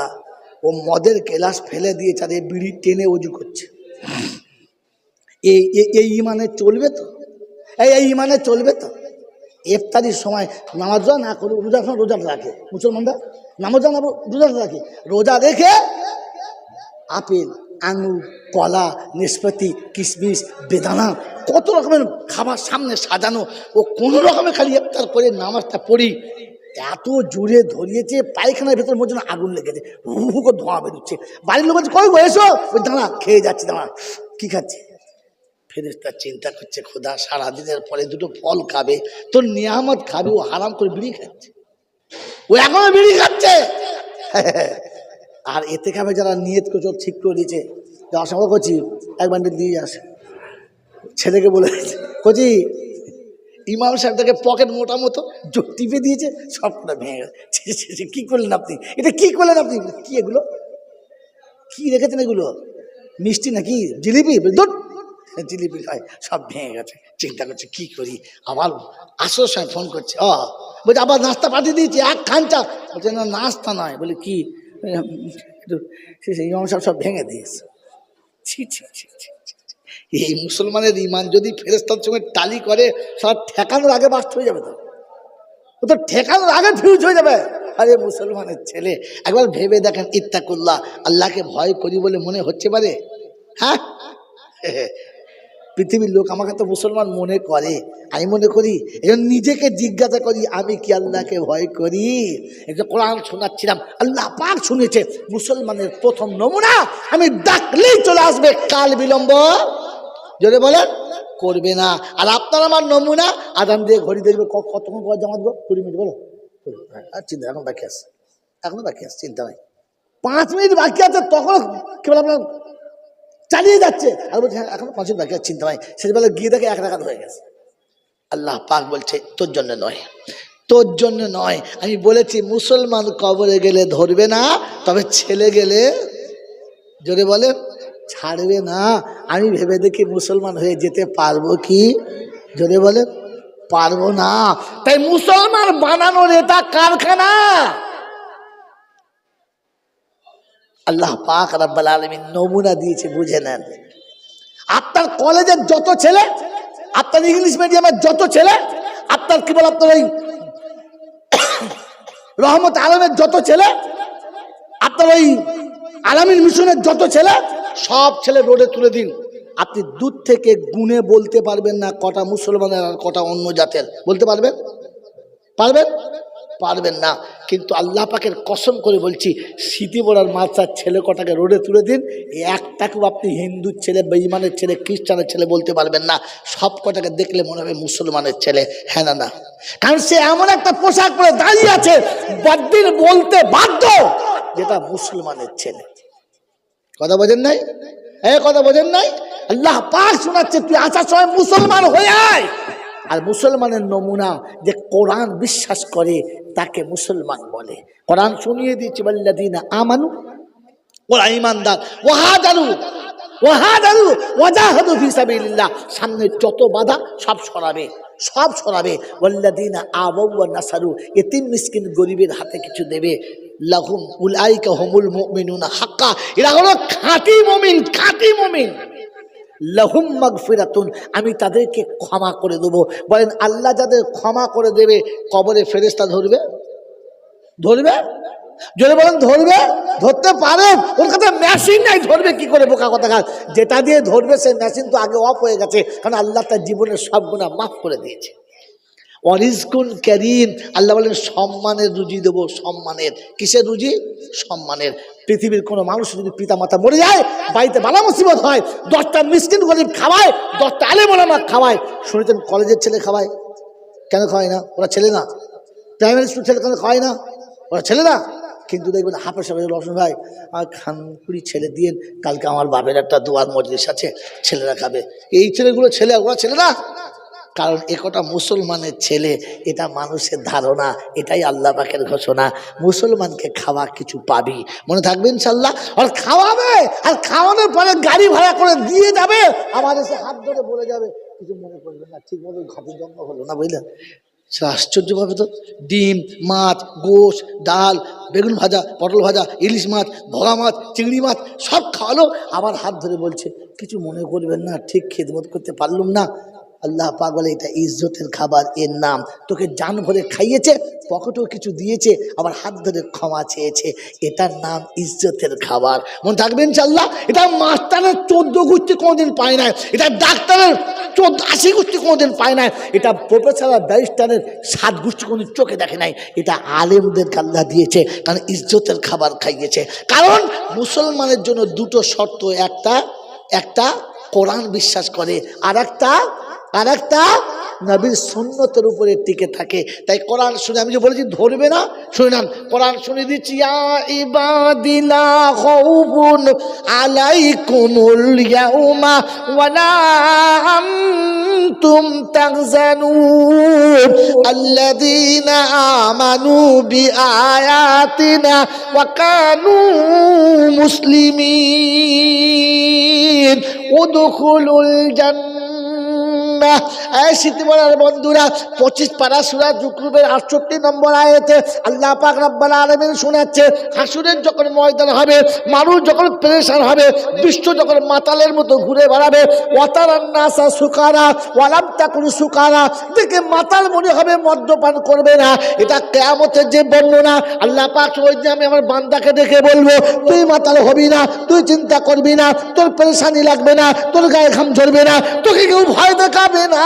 S1: ও মদের গ্লাস ফেলে দিয়ে তাদের বিড়ি টেনে উজু করছে, এই ইমানে চলবে তো? এই ইমানে চলবে তো? ইফতারির সময় নামাজ না করে রোজার সময় রোজা রাখে মুসলমানরা, নামাজ না রোজা রাখে, রোজা রেখে আপেল, আঙুর, কলা, নাশপাতি, কিশমিশ, বেদানা, কত রকমের খাবার সামনে সাজানো, ও কোনো রকমের খালি ইফতার করে নামাজটা পড়ি। এত জোরে ধরিয়েছে, পায়খানার ভেতর মধ্যে আগুন লেগেছে, হু হু করে ধোঁয়া বেরোচ্ছে। বাড়ির লোক বলছে কই এসো, ওই দাঁড়া খেয়ে যাচ্ছে, দাঁড়া কি খাচ্ছে? ফেরেশতা চিন্তা করছে, খোদা সারাদিনের পরে দুটো ফল খাবে, তোর নিয়ামত খাবে, ও হারাম করে বিড়ি খাচ্ছে, ও এখনো বিড়ি খাচ্ছে। আর এতে খাবে যারা নিয়ত করে ঠিক করে দিয়েছে, যাওয়ার সময় করছি এক বান্ডিল দিয়ে আসে, ছেলেকে বলে কচি ইমাম সাহেব তাকে পকেট মোটা মতো টিপে দিয়েছে, সবটা ভেঙে গেছে। কি করলেন আপনি, এটা কি করলেন আপনি? কি এগুলো কি রেখেছেন, এগুলো মিষ্টি নাকি জিলিপি? জিলিপি নয়, সব ভেঙে গেছে। চিন্তা করছে কি করি, আবার আসর সময় ফোন করছে, বলছে আবার নাস্তা পাঠিয়ে দিয়েছি, এক খানটা। বলছে না নাস্তা নয়। বলে কি? ইমাম সাহেব সব ভেঙে দিয়েছে। ছি ছি ছি ছি, এই মুসলমানের ইমান যদি ফেরেশতার সঙ্গে টালি করে, সব ঠেকানোর আগে বাস্ট হয়ে যাবে, তো ও তো ঠেকানোর আগে ফিউজ হয়ে যাবে। আরে মুসলমানের ছেলে, একবার ভেবে দেখেন, ইত্তাকুল্লাহ, আল্লাহকে ভয় করি বলে মনে হচ্ছে পারে? হ্যাঁ, পৃথিবীর লোক আমাকে তো মুসলমান মনে করে, আমি মনে করি। এখন নিজেকে জিজ্ঞাসা করি, আমি কি আল্লাহকে ভয় করি? একটা কোরআন শোনাচ্ছিলাম, আল্লাহ পাক শুনেছে মুসলমানের প্রথম নমুনা, আমি ডাকলেই চলে আসবে, কাল বিলম্ব জোরে বলেন করবে না। আর আপনার আমার নমুনা, আদান দিয়ে ঘড়ি দেখবে কতক্ষণ পর জামাত গো, 20 মিনিট, বলো। আর চিন্তা, এখন বাকি আছে, এখনো বাকি আছে, চিন্তা নাই, 5 মিনিট বাকি আছে, তখন কেবল আপনার চালিয়ে যাচ্ছে, আর বলছে হ্যাঁ এখন 5 মিনিট বাকি আছে, চিন্তা নাই। শেষবেলা গিয়ে দেখে 1 রাকাত হয়ে গেছে। আল্লাহ পাক বলছে তোর জন্য নয়, তোর জন্য নয়। আমি বলেছি মুসলমান কবরে গেলে ধরবে না, তবে ছেলে গেলে জোরে বলে ছাড়বে না। আমি ভেবে দেখি মুসলমান হয়ে যেতে পারবো কি? জোরে বলে পারবো না। তাই মুসলমান বানানোর এটা কারখানা। আল্লাহ পাক রব্বুল আলামিন নমুনা দিয়েছে, বুঝে নেন। আপনার কলেজের যত ছেলে, আপনার ইংলিশ মিডিয়ামের যত ছেলে, আপনার কি বল, আপনার ওই রহমত আলমের যত ছেলে, আপনার ওই আলামিন মিশনের যত ছেলে, সব ছেলে রোডে তুলে দিন, আপনি দূর থেকে গুনে বলতে পারবেন না কটা মুসলমানের আর কটা অন্য জাতের। বলতে পারবেন? পারবেন? পারবেন না। কিন্তু আল্লাহ পাকের কসম করে বলছি, সিটি বড়ার মাদ্রাসার ছেলে কটাকে রোডে তুলে দিন, একটাকেও আপনি হিন্দুর ছেলে, বেঈমানের ছেলে, খ্রিস্টানের ছেলে বলতে পারবেন না। সব কটাকে দেখলে মনে হবে মুসলমানের ছেলে। হ্যাঁ না না, কারণ সে এমন একটা পোশাক পরে দাঁড়িয়ে আছে, বদ্দিন বলতে বাধ্য, যেটা মুসলমানের ছেলে। কথা বোঝেন নাই? কথা বোঝেন নাই? আল্লাহ পাক শোনাচ্ছে, তুই আসার সময় মুসলমান হয়ে আয়। আর মুসলমানের নমুনা যে কোরআন বিশ্বাস করে তাকে মুসলমান বলে। কোরআন শুনিয়ে দিয়েছে, ওয়াল্লাযীনা আমানু, ওরা ঈমানদার, ওয়াহাদারু ওয়াজাহাদু ফি সাবিলিল্লাহ, সামনে যত বাধা সব সরাবে, সব সরাবে। ওয়াল্লাযীনা আওয়াউ ওয়া নাসারু, এতিম মিসকিন গরিবের হাতে কিছু দেবে। লাহুম উলাইকা হুমুল মুমিনুনা হাক্কা, এরা হলো খাঁটি মুমিন, খাঁটি মুমিন। লাহুম মাগফিরাতুন, আমি তাদেরকে ক্ষমা করে দেবো। বলেন আল্লাহ যাদের ক্ষমা করে দেবে, কবরে ফেরেশতা ধরবে? ধরবে? যদি বলেন ধরবে, ধরতে পারেন, ওর কাছে মেশিন নাই, ধরবে কি করে? বোকা কথা। যেটা দিয়ে ধরবে সে মেশিন তো আগে অফ হয়ে গেছে, কারণ আল্লাহ তার জীবনের সব গুনাহ মাফ করে দিয়েছে। ওয়ারিজকুন কারীম, আল্লাহ বলেন সম্মানের রুজি দেবো। সম্মানের, কিসের রুজি? সম্মানের। পৃথিবীর কোনো মানুষ যদি পিতা মাতা মরে যায়, বাড়িতে বালা মুসিবত হয়, 10টা মিসকিন গরিব খাওয়ায়, 10টা আলেম ওলামা খাওয়ায়। শুনেছেন কলেজের ছেলে খাওয়ায়, কেন খাওয়ায় না? ওরা ছেলে না? প্রাইমারি স্কুল ছেলে কেন খাওয়ায় না? ওরা ছেলে না? কিন্তু দেখবেন হাফেজ সাহেব, রসুন ভাই আর খানপুরি ছেলে দিয়ে, কালকে আমার বাপের একটা দোয়ার মজলিস আছে, ছেলেরা খাবে। এই ছেলেগুলো ছেলে, ওরা ছেলে না। কারণ একটা মুসলমানের ছেলে, এটা মানুষের ধারণা, এটাই আল্লাহ পাকের ঘোষণা। মুসলমানকে খাওয়া কিছু পাবি, মনে থাকবে ইনশাল্লাহ। আর খাওয়াবে, আর খাওয়ানোর পরে গাড়ি ভাড়া করে দিয়ে যাবে, আবার এসে হাত ধরে বলে যাবে কিছু মনে করবে না, ঠিক মতো ঘাটের জন্ম হলো না, বুঝলেন? সে আশ্চর্যভাবে তো ডিম, মাছ, গোশ, ডাল, বেগুন ভাজা, পটল ভাজা, ইলিশ মাছ, ভোলা মাছ, চিংড়ি মাছ সব খাওয়ালো, আবার হাত ধরে বলছে কিছু মনে করবেন না, ঠিক খেদমত করতে পারলুম না। আল্লাহ পাক বলে এটা ইজ্জতের খাবার, এর নাম। তোকে জান ভরে খাইয়েছে, পকেটেও কিছু দিয়েছে, আবার হাত ধরে ক্ষমা চেয়েছে, এটার নাম ইজ্জতের খাবার। মনে থাকবে ইনশাল্লাহ। এটা মাস্টারের 14 গোষ্ঠী কোনোদিন পায় না, এটা ডাক্তারের 80 গোষ্ঠী কোনোদিন পায় না, এটা প্রফেসর আর ব্যারিস্টারের 7 গোষ্ঠী কোনোদিন চোখে দেখে নাই। এটা আলেমদেরকে আল্লাহ দিয়েছে, কারণ ইজ্জতের খাবার খাইয়েছে। কারণ মুসলমানের জন্য দুটো শর্ত, একটা কোরআন বিশ্বাস করে, আর একটা নবীর সুন্নতের উপরে টিকে থাকে। তাই কোরআন শুনে, আমি যে বলেছি ধরবে না, শুনে নেন, কোরআন শুনে দিচ্ছি। ইয়া ইবাদিলা খাউফুন আলাইকুমুল ইয়াউমা ওয়ালা আনতুম তাহজানুন আল্লাযীনা আমানু বিআয়াতিনা ওয়া কানু মুসলিমিন উদখুলুল জান্নাহ। শীতবলার বন্ধুরা, 25 পারা সূরা যুকরুবের 68 নম্বর আয়াতে আল্লাহ পাক রব্বুল আলামিন শোনাচ্ছে, হাসুরের যখন ময়দান হবে, মানুষ যখন পেরেশান হবে, বিশ্ব যখন মাতালের মতো ঘুরে বেড়াবে, ওয়াতারান নাসা সুকারা ওয়ালাম তাকুনু সুকারা, দেখে মাতাল মনে হবে, মদ্যপান করবে না। এটা কিয়ামতের যে বর্ণনা, আল্লাহ পাক ওই যে আমি আমার বান্দাকে দেখে বলবো, তুই মাতাল হবি না, তুই চিন্তা করবি না, তোর পেরেশানি লাগবে না, তোর গায়ে ঘাম ঝরবে না, তোকে কেউ ভয় দেখাবে না,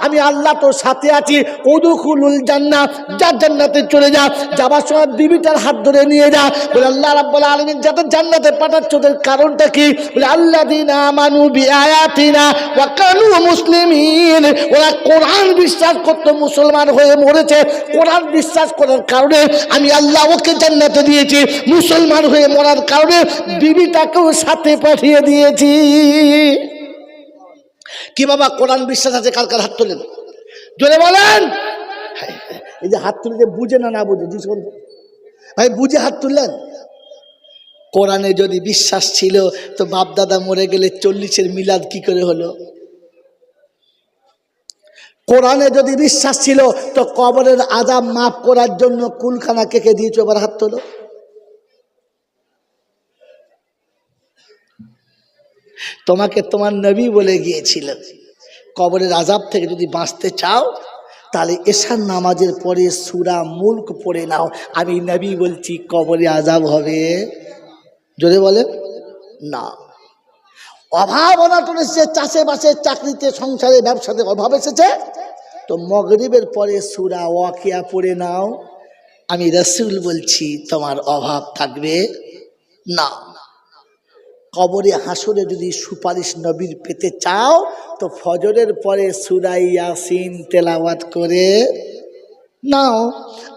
S1: আমি আল্লাহ তোর সাথে আছি। উদখুলুল জান্নাহ, যা জান্নাতে চলে যা, যাবার সময় বিবিটার হাত ধরে নিয়ে যা। বলে আল্লাহ রাব্বুল আলামিন যাতে জান্নাতে পাঠাচ্ছে ওদের কারণটা কি? বলে আল্লাযীনা আমানু বিআয়াতিনা ওয়া কানু মুসলিমিন, ওরা কোরআন বিশ্বাস করতে মুসলমান হয়ে মরেছে। কোরআন বিশ্বাস করার কারণে আমি আল্লাহ ওকে জান্নাতে দিয়েছি, মুসলমান হয়ে মরার কারণে বিবিটাকেও সাথে পাঠিয়ে দিয়েছি। কি বাবা কোরআন বিশ্বাস আছে? কার কার হাত তোলেন, জোরে বলেন। এই যে হাত তুলে, যে বুঝে না বুঝে, ভাই বুঝে হাত তুললেন। কোরআনে যদি বিশ্বাস ছিল তো বাপ দাদা মরে গেলে 40-এর মিলাদ কি করে হলো? কোরআনে যদি বিশ্বাস ছিল তো কবরের আযাব মাফ করার জন্য কুলখানা কে দিয়েছো? এবার হাত তোলো। তোমাকে তোমার নবী বলে গিয়েছিল, কবরের আযাব থেকে যদি বাঁচতে চাও তাহলে এশার নামাজের পরে সূরা মুলক পড়ে নাও। আমি নবী বলছি কবরে আযাব হবে? জোরে বলে না। অভাব অনটন এসেছে, চাষে বাসে, চাকরিতে, সংসারে, ব্যবসাতে অভাব এসেছে, তো মাগরিবের পরে সূরা ওয়াকিয়া পড়ে নাও। আমি রাসূল বলছি তোমার অভাব থাকবে না। কবরে হাসরে যদি সুপারিশ নবীর পেতে চাও তো ফজরের পরে সূরা ইয়াসিন তেলাওয়াত করে নাও।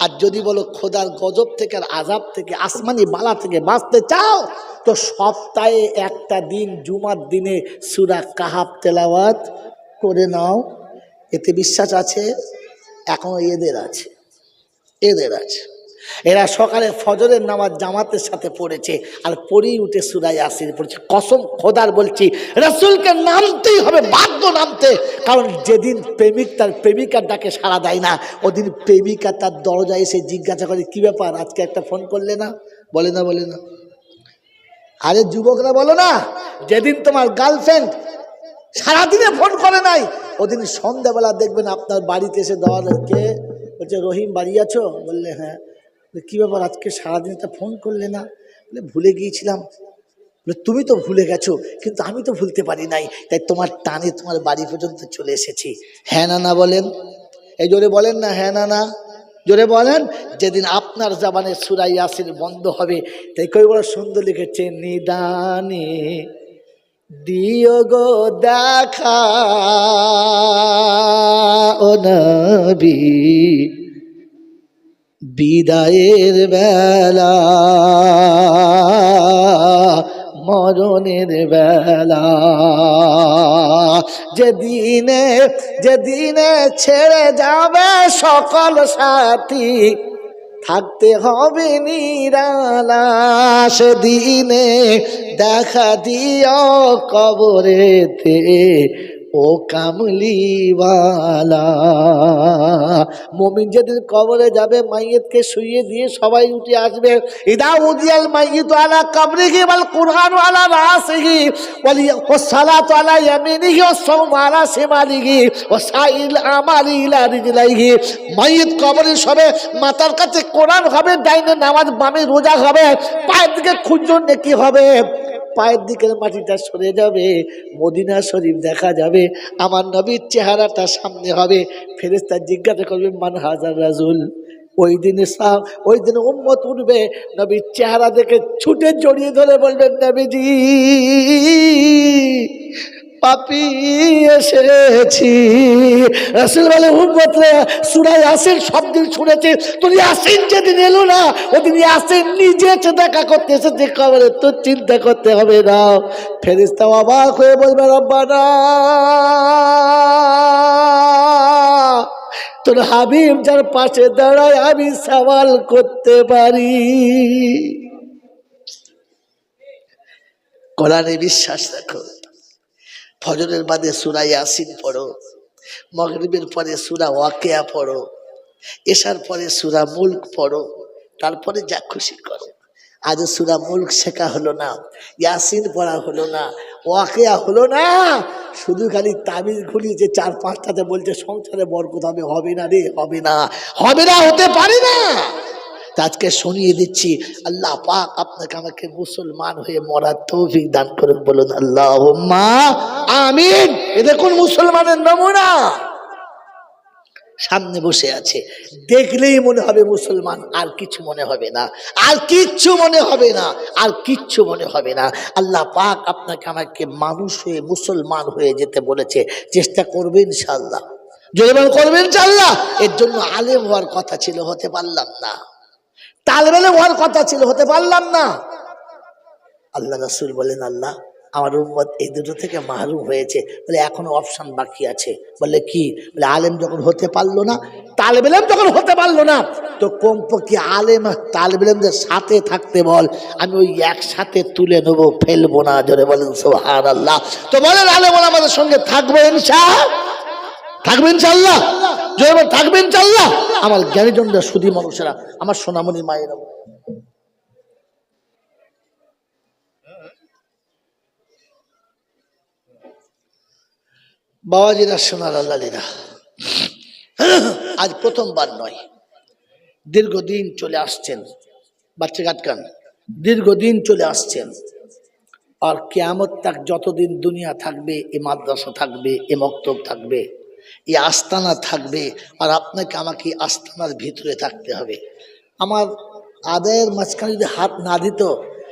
S1: আর যদি বলো খোদার গজব থেকে আর আযাব থেকে, আসমানি বালা থেকে বাঁচতে চাও তো সপ্তাহে একটা দিন জুমার দিনে সূরা কাহাফ তেলাওয়াত করে নাও। এতে বিশ্বাস আছে? এখনো এদের আছে। এরা সকালে ফজরের নামাজ জামাতের সাথে পড়েছে আর পড়েই উঠে সূরা ইয়াসিন পড়েছে। কসম খোদার বলছি, রাসূলকে নামতেই হবে, বাধ্য নামতে। কারণ যেদিন প্রেমিক তার প্রেমিকার ডাকে সাড়া দেয় না, ওদিন প্রেমিকা তার দরজায় এসে জিজ্ঞাসা করে, কি ব্যাপার আজকে একটা ফোন করলে না? বলে না। আরে যুবকরা বলো না, যেদিন তোমার গার্লফ্রেন্ড সারাদিনে ফোন করে নাই, ওদিন সন্ধ্যাবেলা দেখবেন আপনার বাড়িতে এসে দেওয়ার, কে বলছে রহিম বাড়ি আছো? বললে হ্যাঁ। কি ব্যাপার আজকে সারাদিন তা ফোন করলে না? বলে ভুলে গিয়েছিলাম। বলে তুমি তো ভুলে গেছো, কিন্তু আমি তো ভুলতে পারি নাই, তাই তোমার টানে তোমার বাড়ি পর্যন্ত চলে এসেছি। হ্যাঁ না বলেন? এই জোরে বলেন না, হ্যাঁ না জোরে বলেন। যেদিন আপনার জবানে সূরা ইয়াসিন বন্ধ হবে, তাই কই বড় সুন্দর লিখেছে, নিদানে দিও গো দেখা ও নবী, বিদায়ের বেলা, মরণের বেলা, যেদিনে ছেড়ে যাবে সকল সাথী, থাকতে হবে নিরালা, সেদিনে দেখা দিও কবরেতে ও কামলিওয়ালা। মুমিন যেদিন কবরে যাবে, মাইয়িতকে শুইয়ে দিয়ে সবাই উঠে আসবে। ইদা উদিয়াল মাইয়িতু আলা কবরিহি ওয়াল কুরআনু আলা রাসিহি ওয়াস সালাতু আলা ইয়ামিনিহি ওয়াস সাওমু আলা শিমালিহি ওয়াস সাইল আমালি ইলা রিজলাইহি। মাইয়িত কবরে শোবে, মাথার কাছে কোরআন হবে, ডাইনে নামাজ, বামে রোজা হবে, পায়ের দিকে খুঁজো নেকি হবে, পায়ের দিকের মাটিটা সরে যাবে, মদিনা শরীফ দেখা যাবে, আমার নবীর চেহারাটা সামনে হবে। ফেরেশতা জিজ্ঞাসা করবে মান হাজার রাসূল। ওই দিনে উম্মত উঠবে, নবীর চেহারা দেখে ছুটে জড়িয়ে ধরে বলবেন, নবীজি পাপী এসেছি। রাসূল বলে উম্মতরা সূরা ইয়াসিন শব্দ শুনেছে, তো ইয়াসিন যেদিন এলো না ওদিন ইয়াসিন নিজে এসে দেখা করতে এসেছে কবরে, তো চিন্তা করতে হবে না। ফেরেশতা অবাক হয়ে বলবে রব্বানা তোর হাবিব যার পাশে দাঁড়ায় আমি সওয়াল করতে পারি। কোরআনে বিশ্বাস রাখো, ফজরের বাদে সূরা ইয়াসিন পড়ো, মাগরিবের পরে সূরা ওয়াকিয়া পড়ো, এশার পরে সূরা মুলক পড়ো, তারপরে যা খুশি করো। আজ সূরা মুলক শেখা হলো না, ইয়াসিন পড়া হলো না, ওয়াকিয়া হলো না, শুধু খালি তাবিজ ঘুরিয়েছে 4-5টাতে, বলছে সংসারে বরকত হবে। হবে না রে, হবে না, হবে না, হতে পারে না। আজকে শুনিয়ে দিচ্ছি, আল্লাহ পাক আপনাকে আমাকে মুসলমান হয়ে মরার তৌফিক দান করুন, বলুন আল্লাহুম্মা আমিন। এ দেখুন মুসলমানের নমুনা সামনে বসে আছে, দেখলেই মনে হবে মুসলমান, আর কিছু মনে হবে না, আর কিচ্ছু মনে হবে না, আর কিচ্ছু মনে হবে না। আল্লাহ পাক আপনাকে আমাকে মানুষ হয়ে মুসলমান হয়ে যেতে বলেছে, চেষ্টা করবেন ইনশাআল্লাহ, জোরে করবেন ইনশাআল্লাহ। এর জন্য আলেম হওয়ার কথা ছিল, হতে পারলাম না, তালেব ইলম হওয়ার কথা ছিল, হতে পারলাম না। আল্লাহ রাসূল বলেন আল্লাহ আমার উম্মত এই দুটো থেকে মাহরুম হয়েছে, বলে এখনো অপশন বাকি আছে। বলে কি? বলে আলেম যখন হতে পারলো না, তালেব ইলম যখন হতে পারলো না, তো কমপক্ষে আলেম আর তালেব ইলমদের সাথে থাকতে বল, আমি ওই একসাথে তুলে নেবো, ফেলবো না। জোরে বলেন সুবহানাল্লাহ। তো বলেন আলেম আমাদের সঙ্গে থাকবে থাকবেন ইনশাআল্লাহ, জোরে থাকবেন ইনশাআল্লাহ। আমার জ্ঞানীজনরা, সুধী মানুষেরা, আমার সোনামণি মায়েরা, বাবাজিরা, সোনার আল্লাহরা, আজ প্রথমবার নয়, দীর্ঘদিন চলে আসছেন, বাচ্চা গাটকান, দীর্ঘদিন চলে আসছেন। আর কিয়ামত তাক যতদিন দুনিয়া থাকবে, এ মাদ্রাসা থাকবে, এ মক্তব থাকবে, এই আস্তানা থাকবে, আর আপনাকে আমাকে আস্তানার ভিতরে থাকতে হবে। আমার আদায়ের মাঝখানে যদি হাত না দিত,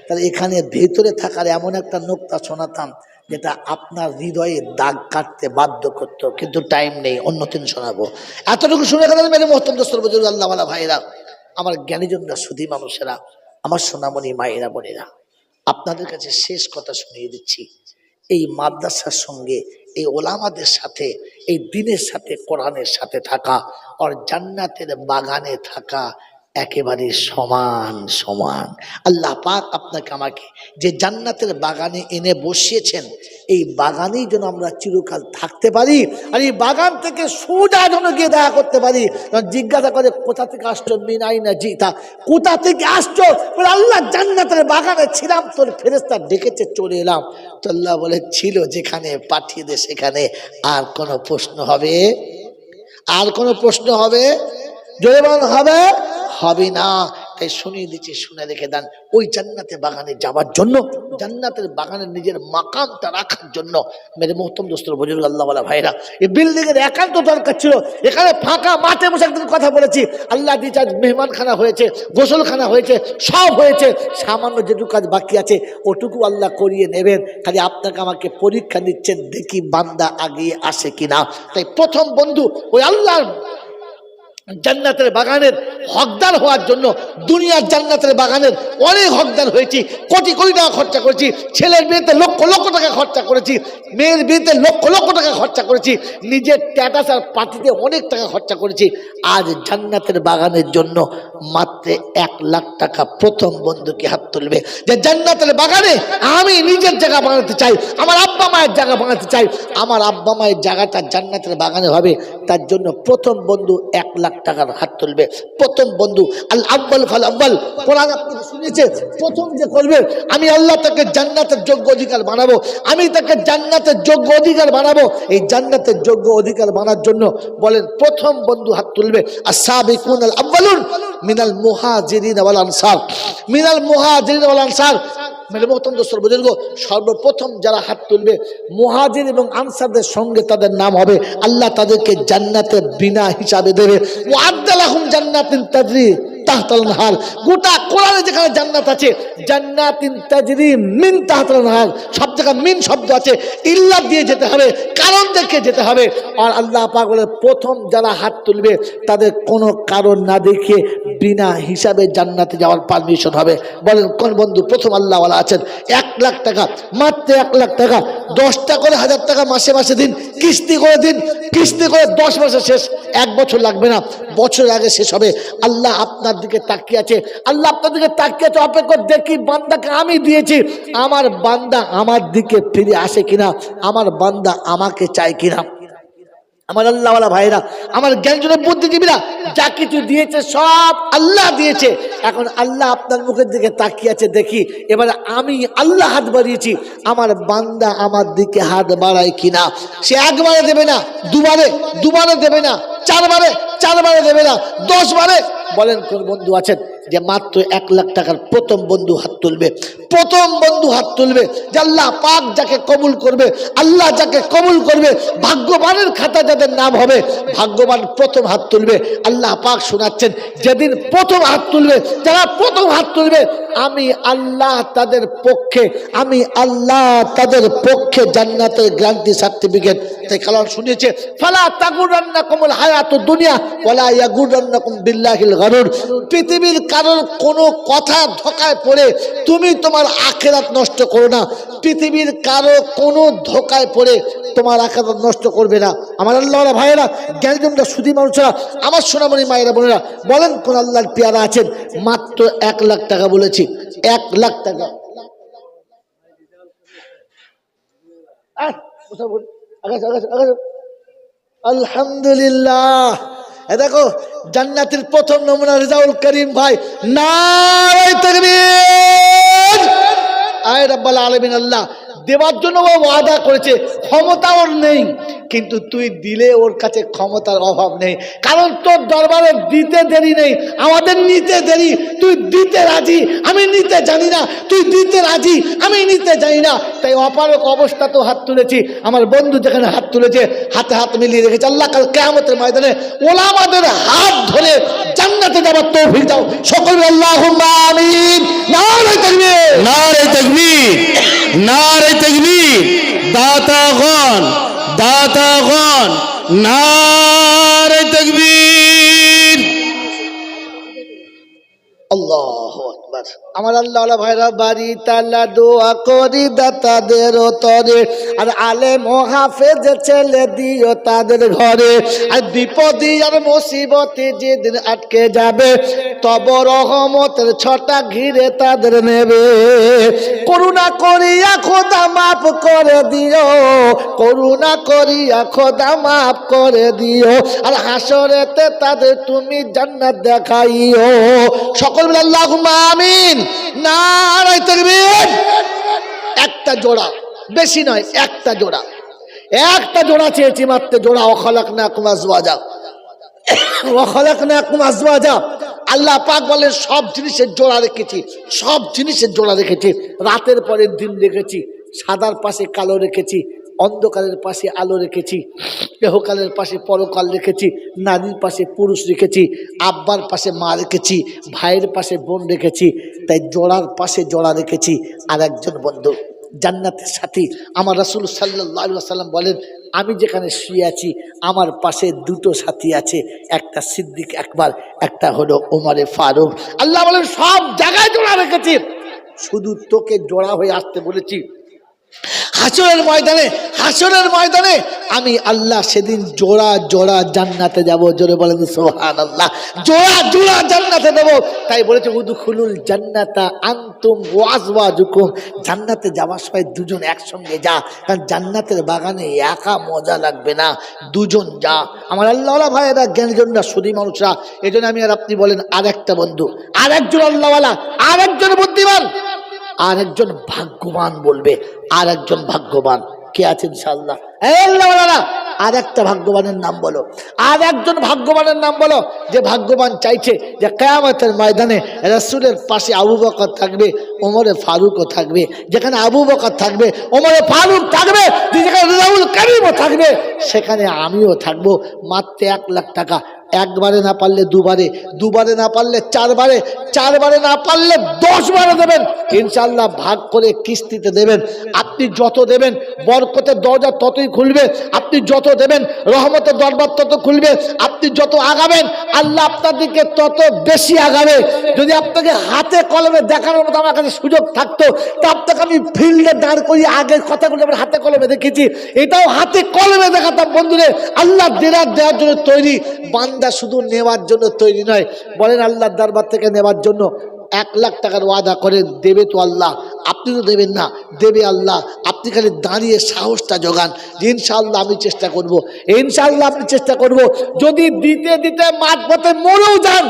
S1: তাহলে এখানে ভেতরে থাকার এমন একটা নোক্তা শোনাতাম যেটা আপনার হৃদয়ে দাগ কাটতে বাধ্য করতো, কিন্তু টাইম নেই, অন্য দিন শোনাবো। এতটুকু শুনে গেলেন মেরে মোহতরম দোস্তর বুজুর্গ, আল্লাহওয়ালা ভাইরা, আমার জ্ঞানীজনরা, সুধী মানুষেরা, আমার সোনামণি মায়েরা, বোনেরা, আপনাদের কাছে শেষ কথা শুনিয়ে দিচ্ছি, এই মাদ্রাসার সঙ্গে, এই ওলামাদের সাথে, এই দ্বীনের সাথে, কোরআনের সাথে থাকা আর জান্নাতের বাগানে থাকা একেবারে সমান সমান। আল্লাহ পাক আপনাকে আমাকে যে জান্নাতের বাগানে এনে বসিয়েছেন, এই বাগানেই যেন আমরা চিরকাল থাকতে পারি, আর এই বাগান থেকে সোজা যেন গিয়ে দেখা করতে পারি। জিজ্ঞাসা করে কোথা থেকে আসছো, মিনাই না জিতা, কোথা থেকে আসছো? বলে আল্লাহ জান্নাতের বাগানে ছিলাম, তোর ফেরেশতা ডেকেছে, চলে এলাম। তো আল্লাহ বলে ছিল যেখানে, পাঠিয়ে দে সেখানে। আর কোনো প্রশ্ন হবে? আর কোনো প্রশ্ন হবে? জোরে বল, হবে? হবে না। তাই শুনিয়ে দিচ্ছি, শুনে রেখে দেন। ওই জান্নাতের বাগানে যাওয়ার জন্য, জান্নাতের বাগানে নিজের মাকামটা রাখার জন্য, মেরে মোহতরম দোস্তর বুজুর্গ, আল্লাহওয়ালা ভাইরা, এই বিল্ডিং এর একান্ত দরকার ছিল। এখানে ফাঁকা মাঠে বসে একদিন কথা বলেছি, আল্লাহ দিচ্ছে আজ মেহমানখানা হয়েছে, গোসলখানা হয়েছে, সব হয়েছে, সামান্য যেটুকু কাজ বাকি আছে ওটুকু আল্লাহ করিয়ে নেবেন। খালি আপনাকে আমাকে পরীক্ষা নিচ্ছেন, দেখি বান্দা আগিয়ে আসে কিনা। তাই প্রথম বন্ধু ওই আল্লাহর জান্নাতের বাগানের হকদার হওয়ার জন্য, দুনিয়ার জান্নাতের বাগানের অনেক হকদার হয়েছি, কোটি কোটি টাকা খরচা করেছি, ছেলের বিয়েতে লক্ষ লক্ষ টাকা খরচা করেছি, মেয়ের বিয়েতে লক্ষ লক্ষ টাকা খরচা করেছি, নিজের স্ট্যাটাস আর পার্টিতে অনেক টাকা খরচা করেছি। আজ জান্নাতের বাগানের জন্য মাত্র 1 লাখ টাকা প্রথম বন্ধুকে হাত তুলবে যে জান্নাতের বাগানে আমি নিজের জায়গা বানাতে চাই, আমার আব্বা মায়ের জায়গা বানাতে চাই, আমার আব্বা মায়ের জায়গাটা জান্নাতের বাগানে হবে। তার জন্য প্রথম বন্ধু 1 লাখ টাকার হাত তুলবে। প্রথম বন্ধু আল আব্বাল ফাল আব্বাল, কোরআন আপনি শুনেছেন, প্রথম যে করবে আমি আল্লাহ তাকে জান্নাতের যোগ্য অধিকার বানাবো, আমি তাকে জান্নাতের যোগ্য অধিকার বানাবো। এই জান্নাতের যোগ্য অধিকার বানার জন্য বলেন প্রথম বন্ধু হাত তুলবে আস-সাবিকুন আল আউয়ালুন মিনাল মুহাজিরিন ওয়াল আনসার, মিনাল মুহাজিরিন ওয়াল আনসার। মেরে মোহতরম দোস্তর বুজুর্গ, সর্বপ্রথম যারা হাত তুলবে মুহাজির এবং আনসারদের সঙ্গে তাদের নাম হবে, আল্লাহ তাদেরকে জান্নাতে বিনা হিসাবে দেবে। ওয়া'আদ্দা লাহুম জান্নাতিন তাজরি তাহতাল আনহার। গোটা কোরআনে যেখানে জান্নাত আছে, জান্নাতিন তাজরি মিন তাহতাল আনহার, সব জায়গায় মিন শব্দ আছে। ইল্লা দিয়ে যেতে হবে, কারণ দেখে যেতে হবে। আর আল্লাহ পাক বলেন প্রথম যারা হাত তুলবে তাদের কোনো কারণ না দেখিয়ে বিনা হিসাবে জান্নাতে যাওয়ার পারমিশন হবে। বলেন কোন বন্ধু প্রথম আল্লাহওয়ালা আছেন? 1 লাখ টাকা, মাত্র 1 লাখ টাকা, 10টা করে 1000 টাকা মাসে মাসে দিন, কিস্তি করে দিন, কিস্তি করে 10 মাসে শেষ, 1 বছর লাগবে না, বছরের আগে শেষ হবে। আল্লাহ আপনার দিকে তাকিয়ে আছে, আল্লাহ আপনার দিকে তাকিয়ে আছে, অপেক্ষা দেখি বান্দাকে আমি দিয়েছি, আমার বান্দা আমার দিকে ফিরে আসে কিনা, আমার বান্দা আমাকে চায় কিনা। আমার আল্লাহওয়ালা ভাইরা, আমার জ্ঞানজনের বুদ্ধিজীবীরা, যা কিছু দিয়েছে সব আল্লাহ দিয়েছে। এখন আল্লাহ আপনার মুখের দিকে তাকিয়ে আছে, দেখি এবারে আমি আল্লাহ হাত বাড়িয়েছি, আমার বান্দা আমার দিকে হাত বাড়ায় কিনা। সে একবারে দেবে না, দুবারে দেবে না, চারবারে দেবে না, 10 বারে। বলেন কোন বন্ধু আছেন যে মাত্র 1 লাখ টাকার প্রথম বন্ধু হাত তুলবে? প্রথম বন্ধু হাত তুলবে যে আল্লাহ পাক যাকে কবুল করবে, আল্লাহ যাকে কবুল করবে, ভাগ্যবানের খাতা যাদের নাম হবে, ভাগ্যবান প্রথম হাত তুলবে। আল্লাহ পাক শোনাচ্ছেন, যেদিন প্রথম হাত তুলবে, যারা প্রথম হাত তুলবে, আমি আল্লাহ তাদের পক্ষে, আমি আল্লাহ তাদের পক্ষে জান্নাতের গ্যারান্টি সার্টিফিকেট। তাই কালাম শুনিয়েছে, ফালা তাগুরান্নাকুমুল হায়াতুদ দুনিয়া ওয়ালা ইয়াগুরান্নাকুম বিল্লাহিল গারুর। পৃথিবীর কারোর কোনো কথা ধোকায় পড়ে তুমি তোমার আখিরাত নষ্ট করো না। পৃথিবীর কারো কোনো ধোকায় পড়ে তোমার আখিরাত নষ্ট করবে না। আমার আল্লাহওয়ালা ভাইয়েরা, জ্ঞানীজনরা, সুধী মানুষেরা, আমার সোনামণি মায়েরা বোনেরা, বলেন কোন আল্লাহর পেয়ারা আছেন? মাত্র 1 লাখ টাকা বলেছি, 1 লাখ টাকা। আলহামদুলিল্লাহ। দেখো জান্নাতের প্রথম নমুনা রেজাউল করিম ভাই, নারে তাকবীর। আয় রাব্বুল আলামিন, আল্লাহ দেওয়ার জন্য ও ওয়াদা করেছে, ক্ষমতা ওর নেই, কিন্তু তুই দিলে ওর কাছে ক্ষমতার অভাব নেই। কারণ তোর দরবারে দিতে দেরি নেই, আমাদের নিতে দেরি। তুই দিতে রাজি, আমি নিতে জানি না, তুই দিতে রাজি, আমি নিতে জানি না। তাই অপারক অবস্থা তো হাত তুলেছি। আমার বন্ধু যেখানে হাত তুলেছে, হাতে হাত মিলিয়ে রেখেছে। আল্লাহ কাল কিয়ামতের ময়দানে ওলামাদের হাত ধরে জান্নাতে যাবার তৌফিক দাও। সকলে আল্লাহুম্মা আমিন। নারে তাকবীর,
S2: নারে তাকবীর, নারে তাকবীর। দাতাগণ, দাতাগণ, নারে তাকবীর।
S1: আল্লাহু আকবার। আমার আল্লাহওয়ালা ভাইরা, বাড়ি তালা দোয়া করি দাতাদের তরে, আর আলেম ও হাফেজ ছেলে দিও তাদের ঘরে। আর বিপদে আর মুসিবতে যেদিন আটকে যাবে, তব রহমতের ছটা ঘিরে তাদের নেবে। করুণা করিয়া খোদা মাফ করে দিও, করুণা করিয়া খোদা মাফ করে দিও। আর হাসরেতে তাদের তুমি জান্নাত দেখাইও। সকল বলে আল্লাহুম্মা আমিন। নারে তাকবীর। একটা জোড়া, বেশি নয়, একটা জোড়া, একটা জোড়া চেয়েছি মাত্র, জোড়া। ওয়াখালাকনাকুম আজওয়াজা, ওয়াখালাকনাকুম আজওয়াজা। আল্লাহ পাক বলেন সব জিনিসের জোড়া রেখেছি, সব জিনিসের জোড়া রেখেছি। রাতের পরে দিন রেখেছি, সাদার পাশে কালো রেখেছি, অন্ধকারের পাশে আলো রেখেছি, দেহকালের পাশে পরকাল রেখেছি, নারীর পাশে পুরুষ রেখেছি, আব্বার পাশে মা রেখেছি, ভাইয়ের পাশে বোন রেখেছি। তাই জোড়ার পাশে জোড়া রেখেছি। আর একজন বন্ধু জান্নাতের সাথী, আমার রাসূল সাল্লাল্লাহু আলাইহি ওয়াসাল্লাম বলেন, আমি যেখানে শুয়ে আছি আমার পাশে 2টো সাথী আছে, একটা সিদ্দিক আকবর, একটা হলো ওমরে ফারুক। আল্লাহ বলেন সব জায়গায় জোড়া রেখেছি, শুধু তোকে জোড়া হয়ে আসতে বলেছি। হাসরের ময়দানে, হাসরের ময়দানে আমি আল্লাহ সেদিন জোড়া জোড়া জান্নাতে যাব। জোরে বলেন সুবহানাল্লাহ। জোড়া জোড়া জান্নাতে দেব। তাই বলেছে উদখুলুল জান্নাতা আনতুম ওয়া আজওয়াজুকুম। জান্নাতে যাওয়ার সময় দুজন একসঙ্গে যা, কারণ জান্নাতের বাগানে একা মজা লাগবে না, দুজন যা। আমার আল্লাহওয়ালা ভাইয়েরা, জ্ঞানীজনরা, সুধী মানুষরা, এই জন্য আমি আর আপনি বলেন আর একটা বন্ধু, আর একজন আল্লাহওয়ালা, আর একজন বুদ্ধিমান, আর একজন ভাগ্যবান বলবে। আর একজন ভাগ্যবান কে আছে? ইনশাআল্লাহ আর একটা ভাগ্যবানের নাম বলো, আর একজন ভাগ্যবানের নাম বলো, যে ভাগ্যবান চাইছে যে কিয়ামতের ময়দানে রাসূলের পাশে আবু বকর থাকবে, ওমরে ফারুকও থাকবে। যেখানে আবু বকর থাকবে, ওমরে ফারুক থাকবে, যেখানে রেজাউল করিমও থাকবে, সেখানে আমিও থাকবো। মাত্র 1 লাখ টাকা, একবারে না পারলে দুবারে, দুবারে না পারলে চারবারে, চারবারে না পারলে 10 বারে দেবেন ইনশাআল্লাহ। ভাগ করে কিস্তিতে দেবেন। আপনি যত দেবেন বরকতের দরজা ততই খুলবে, আপনি যত দেবেন রহমতের দরবার তত খুলবে, আপনি যত আগাবেন আল্লাহ আপনার দিকে তত বেশি আগাবে। যদি আপনাকে হাতে কলমে দেখানোর মতো আমার কাছে সুযোগ থাকতো তা আপনাকে আমি ফিল্ডে দাঁড় করিয়ে আগের কথাগুলো আমরা হাতে কলমে দেখেছি, এটাও হাতে কলমে দেখাতাম। বন্ধুরে, আল্লাহ দেওয়ার জন্য তৈরি, বান্দা শুধু নেওয়ার জন্য তৈরি নয়। বলেন আল্লাহর দরবার থেকে নেওয়ার জন্য 1 লাখ টাকার ওয়াদা করেন, দেবে তো আল্লাহ, আপনি তো দেবেন না, দেবে আল্লাহ। আপনি খালি দাঁড়িয়ে সাহসটা জোগান যে ইনশাআল্লাহ আমি চেষ্টা করব, ইনশাআল্লাহ আপনি চেষ্টা করব। যদি দিতে দিতে মাঝপথে মরেও যান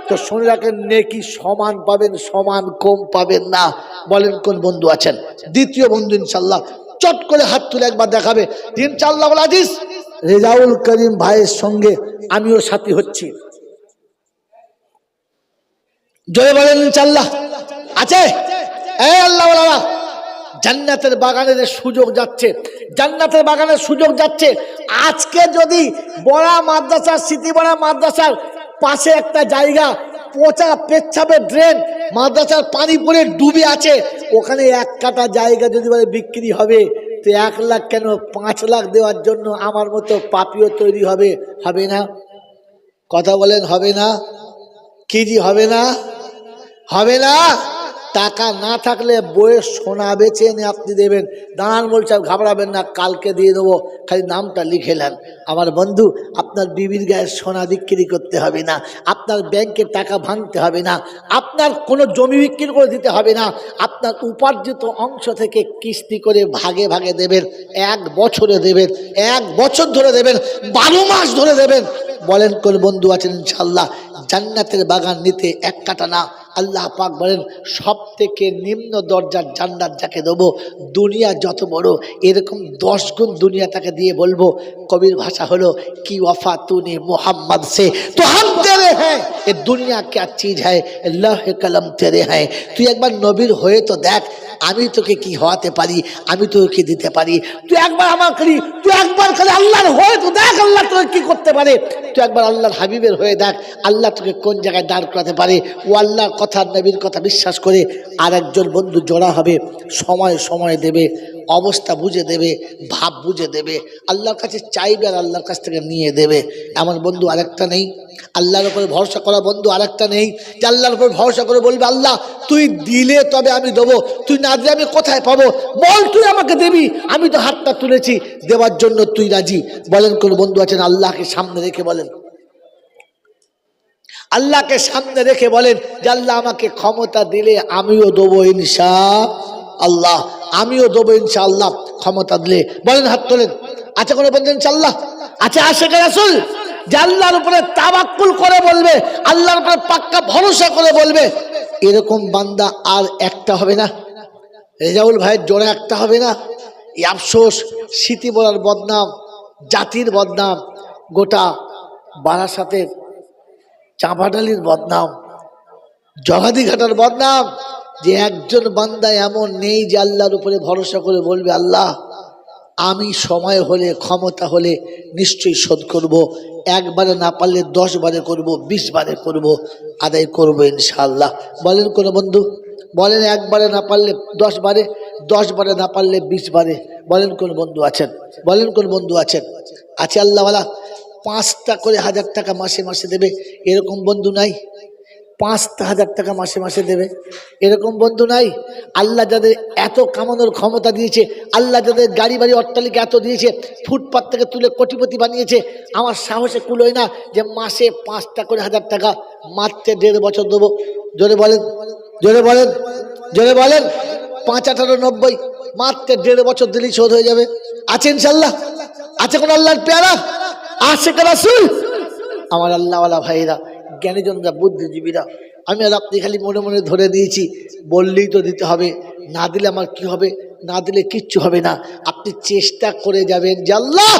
S1: তো শুনে রাখেন নেকি সমান পাবেন, সমান কম পাবেন না। বলেন কোন বন্ধু আছেন? দ্বিতীয় বন্ধু ইনশাআল্লাহ চট করে হাত তুলে একবার দেখাবে ইনশাআল্লাহ আজিজ। রেজাউল করিম ভাইয়ের সঙ্গে আমিও সাথী হচ্ছি। জয় বলেন ইনশাআল্লাহ। আছে এই আল্লাহ ওয়ালা, জান্নাতের বাগানের সুযোগ যাচ্ছে, জান্নাতের বাগানের সুযোগ যাচ্ছে। আজকে যদি বড়া মাদ্রাসার, স্মৃতি বড়া মাদ্রাসার পাশে একটা জায়গা পচা পেচ্ছাপের ড্রেন, মাদ্রাসার পানি পড়ে ডুবে আছে, ওখানে 1 কাঠা জায়গা যদি বলে বিক্রি হবে তো 1 লাখ কেন 5 লাখ দেওয়ার জন্য আমার মতো পাপিও তৈরি হবে। হবে না? কথা বলেন হবে না? কি জি হবে না? হবে না? টাকা না থাকলে বইয়ের সোনা বেচে এনে আপনি দেবেন। দাঁড়ান বলছে ঘাবড়াবেন না, কালকে দিয়ে দেবো, খালি নামটা লিখে নেন। আমার বন্ধু, আপনার বিবির গায়ে সোনা বিক্রি করতে হবে না, আপনার ব্যাংকের টাকা ভাঙতে হবে না, আপনার কোনো জমি বিক্রি করে দিতে হবে না। আপনার উপার্জিত অংশ থেকে কিস্তি করে ভাগে ভাগে দেবেন। 1 বছরে দেবেন, 1 বছর ধরে দেবেন, 12 মাস ধরে দেবেন। বলেন কোন বন্ধু আছেন ইনশাআল্লাহ জান্নাতের বাগান নিতে 1 কাঠা না? আল্লাহ পাক বলেন সব থেকে নিম্ন দরজার জান্নাত যাকে দেবো, দুনিয়া যত বড় এরকম 10 গুণ দুনিয়া তাকে দিয়ে বলবো। কবির ভাষা হলো কি ওয়াফা তूने मोहम्मद से तो हम तेरे हैं, ये दुनिया क्या चीज है, लौह कलम तेरे हैं। তুই একবার নবীর হয়ে তো দেখ, আমি তোকে কি হওয়াতে পারি, আমি তোকে দিতে পারি। তুই একবার আমার খালি, তুই একবার খালি আল্লাহর হয়ে তো দেখ আল্লাহ তোকে কি করতে পারে। তুই একবার আল্লাহর হাবিবের হয়ে দেখ আল্লাহ তোকে কোন জায়গায় দাঁড় করাতে পারে। ও আল্লাহর কথা, নবীর কথা বিশ্বাস করে আর একজন বন্ধু জোড়া হবে, সময় সময় দেবে, অবস্থা বুঝে দেবে, ভাব বুঝে দেবে, আল্লাহর কাছে চাইবে আর আল্লাহর কাছ থেকে নিয়ে দেবে। এমন বন্ধু আরেকটা নেই? আল্লাহর উপরে ভরসা করা বন্ধু আরেকটা নেই যে আল্লাহর উপর ভরসা করে বলবে আল্লাহ তুই দিলে তবে আমি দেবো, তুই না দিলে আমি কোথায় পাবো, বল তুই আমাকে দিবি, আমি তো হাতটা তুলেছি দেওয়ার জন্য, তুই রাজি। বলেন কোন বন্ধু আছেন? আল্লাহকে সামনে রেখে বলেন, আল্লাহকে সামনে রেখে বলেন যে আল্লাহ আমাকে ক্ষমতা দিলে আমিও দেবো ইনশাআল্লাহ, আমিও দেবো ইনশাআল্লাহ ক্ষমতা দিলে। বলেন হাত তোলেন। আচ্ছা কোনো বন্ধু ইনশাআল্লাহ? আচ্ছা আশিকে রাসূল যে আল্লাহর উপরে তাওয়াক্কুল করে বলবে, আল্লাহর উপরে পাক্কা ভরসা করে বলবে, এরকম বান্দা আর একটা হবে না? রেজাউল ভাইয়ের জোড়া একটা হবে না? এই আফসোস, স্মৃতি বলার বদনাম, জাতির বদনাম, গোটা বারাসাতের চাঁপাডালির বদনাম, জগাদিঘাটার বদনাম যে একজন বান্দা এমন নেই যে আল্লাহর উপরে ভরসা করে বলবে আল্লাহ আমি সময় হলে, ক্ষমতা হলে নিশ্চয়ই শোধ করব, একবারে না পারলে 10 বারে করব, 20 বারে করব, আদায় করব ইনশাআল্লাহ। বলেন কোন বন্ধু? বলেন একবারে না পারলে 10 বারে, 10 বারে না পারলে 20 বারে। বলেন কোন বন্ধু আছেন? বলেন কোন বন্ধু আছেন? আছে আল্লাহওয়ালা 5টা করে 1000 টাকা মাসে মাসে দেবে, এরকম বন্ধু নাই? 5,000 টাকা মাসে মাসে দেবে, এরকম বন্ধু নাই? আল্লাহ যাদের এত কামানোর ক্ষমতা দিয়েছে, আল্লাহ যাদের গাড়ি বাড়ি অট্টালিকা এত দিয়েছে, ফুটপাত থেকে তুলে কোটিপতি বানিয়েছে, আমার সাহসে কুলোয় না যে মাসে 5টা করে 1000 টাকা মাত্র 1.5 বছর দেবো। জোরে বলেন, জোরে বলেন, জোরে বলেন। 5 18 90, মাত্র 1.5 বছর দিলেই শোধ হয়ে যাবে। আছে ইনশাআল্লাহ? আছে কোন আল্লাহর পেয়ারা? আশিক রাসূল? আমার আল্লাহওয়ালা ভাইরা, জ্ঞানীজনরা, বুদ্ধিজীবীরা, আমি আর আপনি খালি মনে মনে ধরে দিয়েছি বললেই তো দিতে হবে, না দিলে আমার কি হবে, না দিলে কিচ্ছু হবে না। আপনি চেষ্টা করে যাবেন যে আল্লাহ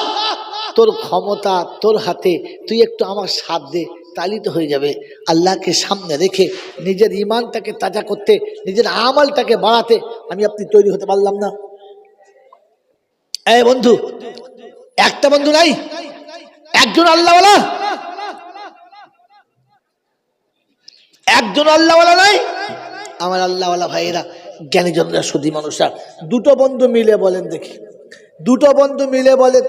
S1: তোর ক্ষমতা তোর হাতে, তুই একটু আমার সাথ দে, তাহলেই তো হয়ে যাবে। আল্লাহকে সামনে রেখে নিজের ইমানটাকে তাজা করতে, নিজের আমলটাকে বাড়াতে আমি আপনি তৈরি হতে পারলাম না। এই বন্ধু, একটা বন্ধু নাই? একজন আল্লাহওয়ালা, একজন আল্লাহওয়ালা নাই? আমার আল্লাহওয়ালা ভাইয়েরা, জ্ঞানীজনরা, সুধী মানুষরা, দুটো বন্ধু মিলে বলেন দেখি, দুটো বন্ধু মিলে বলেন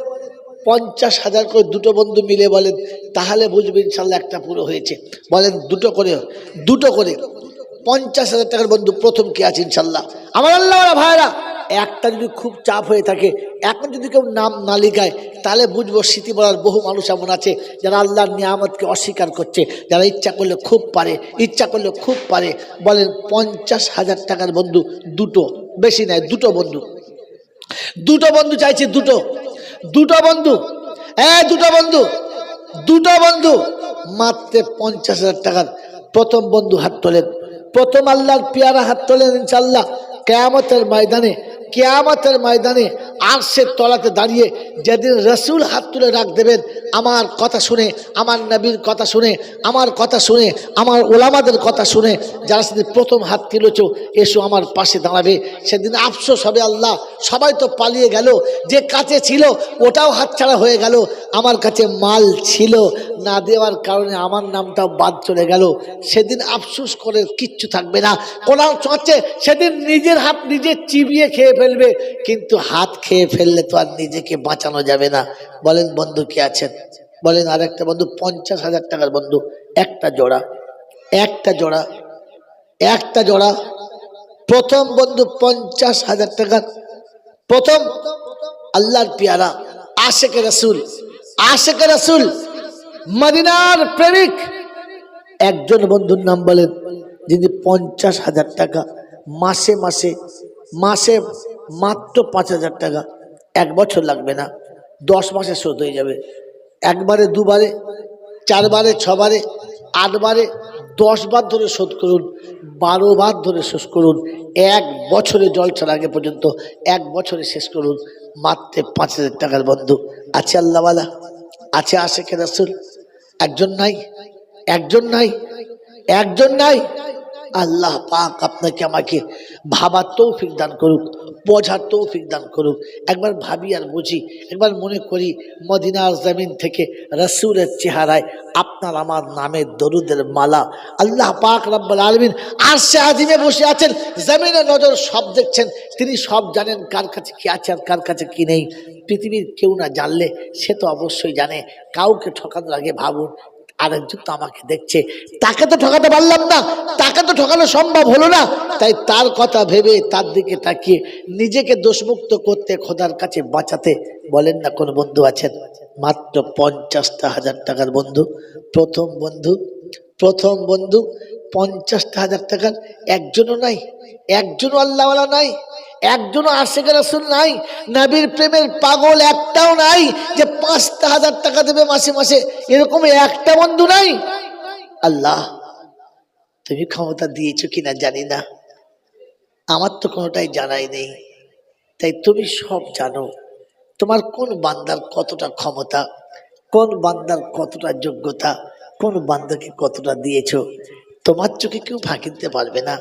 S1: 50,000 করে, দুটো বন্ধু মিলে বলেন, তাহলে বুঝবেন ইনশাল্লাহ একটা পুরো হয়েছে। বলেন দুটো করে, দুটো করে 50,000 টাকার বন্ধু প্রথম কে আছে ইনশাল্লাহ? আমার আল্লাহওয়ালা ভাইয়েরা, একটা যদি খুব চাপ হয়ে থাকে, এখন যদি কেউ নাম না লিখায়, তাহলে বুঝবো স্মৃতি বলার বহু মানুষ এমন আছে যারা আল্লাহর নিয়ামতকে অস্বীকার করছে, যারা ইচ্ছা করলে খুব পারে, ইচ্ছা করলে খুব পারে। বলেন 50,000 টাকার বন্ধু দুটো, বেশি নয়, দুটো বন্ধু, দুটো বন্ধু চাইছে, দুটো, দুটো বন্ধু, দুটো বন্ধু, দুটো বন্ধু, মাত্র 50,000 টাকার প্রথম বন্ধু হাত তোলেন, প্রথম আল্লাহর পেয়ারা হাত তোলেন ইনশাল্লাহ। কিয়ামতের ময়দানে, কিয়ামতের ময়দানে আরশের তলাতে দাঁড়িয়ে যেদিন রসুল হাত তুলে রাখ দেবেন, আমার কথা শুনে, আমার নবীর কথা শুনে, আমার কথা শুনে, আমার ওলামাদের কথা শুনে, যারা সেদিন প্রথম হাত তুলেছ এসো আমার পাশে দাঁড়াবে, সেদিন আফসোস হবে, আল্লাহ সবাই তো পালিয়ে গেল, যে কাছে ছিল ওটাও হাতছাড়া হয়ে গেল, আমার কাছে মাল ছিল না দেওয়ার কারণে আমার নামটাও বাদ চলে গেল। সেদিন আফসোস করে কিচ্ছু থাকবে না। কোরআন চলছে সেদিন নিজের হাত নিজে চিবিয়ে খেয়ে ফেলবে, কিন্তু হাত খেয়ে ফেললে তো আর নিজেকে বাঁচানো যাবে না। বলেন বন্ধু কে আছেন? বলেন আরেকটা বন্ধু, 50,000 টাকার বন্ধু, একটা জোড়া, একটা জোড়া, একটা জোড়া, প্রথম বন্ধু 50,000 টাকার প্রথম আল্লাহর পেয়ারা, আশেকে রাসূল, আশেকে রাসূল, মদিনার প্রেমিক, একজন বন্ধুর নাম বলেন যিনি 50,000 টাকা মাসে মাসে, মাসে মাত্র 5,000 টাকা, 1 বছর লাগবে না, 10 মাসে শোধ হয়ে যাবে। একবারে, দুবারে, 4 বারে, 6 বারে, 8 বারে, 10 বার ধরে শোধ করুন, 12 বার ধরে শেষ করুন, 1 বছরে জলছার আগে পর্যন্ত 1 বছরে শেষ করুন, মাত্র 5,000 টাকার বন্ধু। আছে আল্লাহওয়ালা, আছে আশেকে রাসূল, একজন নাই, একজন নাই, একজন নাই। আল্লাহ পাক আপনাকে আমাকে ভাবার তৌফিক দান করুক, বোঝার তৌফিক দান করুক। একবার ভাবি আর বুঝি, একবার মনে করি মদিনার জমিন থেকে রাসূলের চেহারায় আপনার আমার নামের দরুদের মালা। আল্লাহ পাক রব্বুল আলামিন আরশে আজিমে বসে আছেন, জমিনে নজর সব দেখছেন, তিনি সব জানেন কার কাছে কি আছে আর কার কাছে কি নেই। পৃথিবীর কেউ না জানলে সে তো অবশ্যই জানে। কাউকে ঠকানোর আগে ভাবুন আরেকজন তো আমাকে দেখছে, তাকে তো ঠকাতে পারলাম না, তাকে তো ঠকানো সম্ভব হলো না, তাই তার কথা ভেবে তার দিকে তাকিয়ে নিজেকে দোষমুক্ত করতে, খোদার কাছে বাঁচাতে। বলেন না কোন বন্ধু আছেন? মাত্র 50,000 টাকার বন্ধু, প্রথম বন্ধু, প্রথম বন্ধু, 50,000 টাকার একজনও নাই, একজনও আল্লাহওয়ালা নাই, একজনও আশেকে রাসূল নাই, নবীর প্রেমের পাগল একটাও নাই যে 5,000 টাকা দেবে মাসে মাসে, এরকম একটা বন্ধু নাই। আল্লাহ তুমি ক্ষমতা দিয়েছো কিনা জানি না, আমার তো কোনোটাই জানাই নেই, তাই তুমি সব জানো। তোমার কোন বান্দার কতটা ক্ষমতা, কোন বান্দার কতটা যোগ্যতা, কোন বান্দাকে কতটা দিয়েছো, তোমার চোখে কেউ ফাঁকি দিতে পারবে না।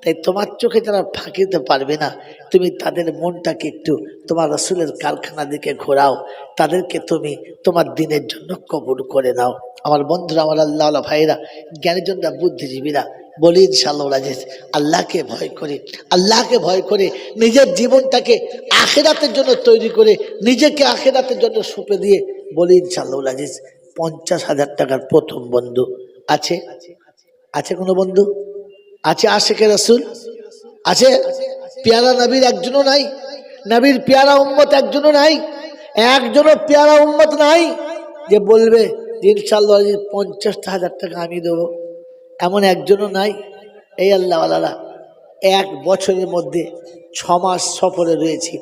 S1: তাই তোমার চোখে যারা ফাঁকি দিতে পারবে না, তুমি তাদের মনটাকে একটু তোমার রাসূলের কারখানা দিকে ঘোরাও, তাদেরকে তুমি তোমার দিনের জন্য কবুল করে নাও। আমার বন্ধুরা, আমার আল্লাহওয়ালা ভাইয়েরা, জ্ঞানীজনরা, বুদ্ধিজীবীরা, বলি ইনশাআল্লাহ আজিজ, আল্লাহকে ভয় করে, আল্লাহকে ভয় করে নিজের জীবনটাকে আখিরাতের জন্য তৈরি করে, নিজেকে আখিরাতের জন্য সঁপে দিয়ে বলি ইনশাআল্লাহ আজিজ 50,000 টাকার প্রথম বন্ধু আছে? আছে কোনো বন্ধু? আছে আশেকে রাসূল? আছে? পেয়ারা নবীর একজনও নাই, নবীর পেয়ারা উম্মত একজনও নাই, একজনও পেয়ারা উম্মত নাই যে বলবে ইনশাআল্লাহ 50,000 টাকা আমি দেবো, এমন একজনও নাই। এই আল্লাহওয়ালারা 1 বছরের মধ্যে 6 মাস সফরে রয়েছি,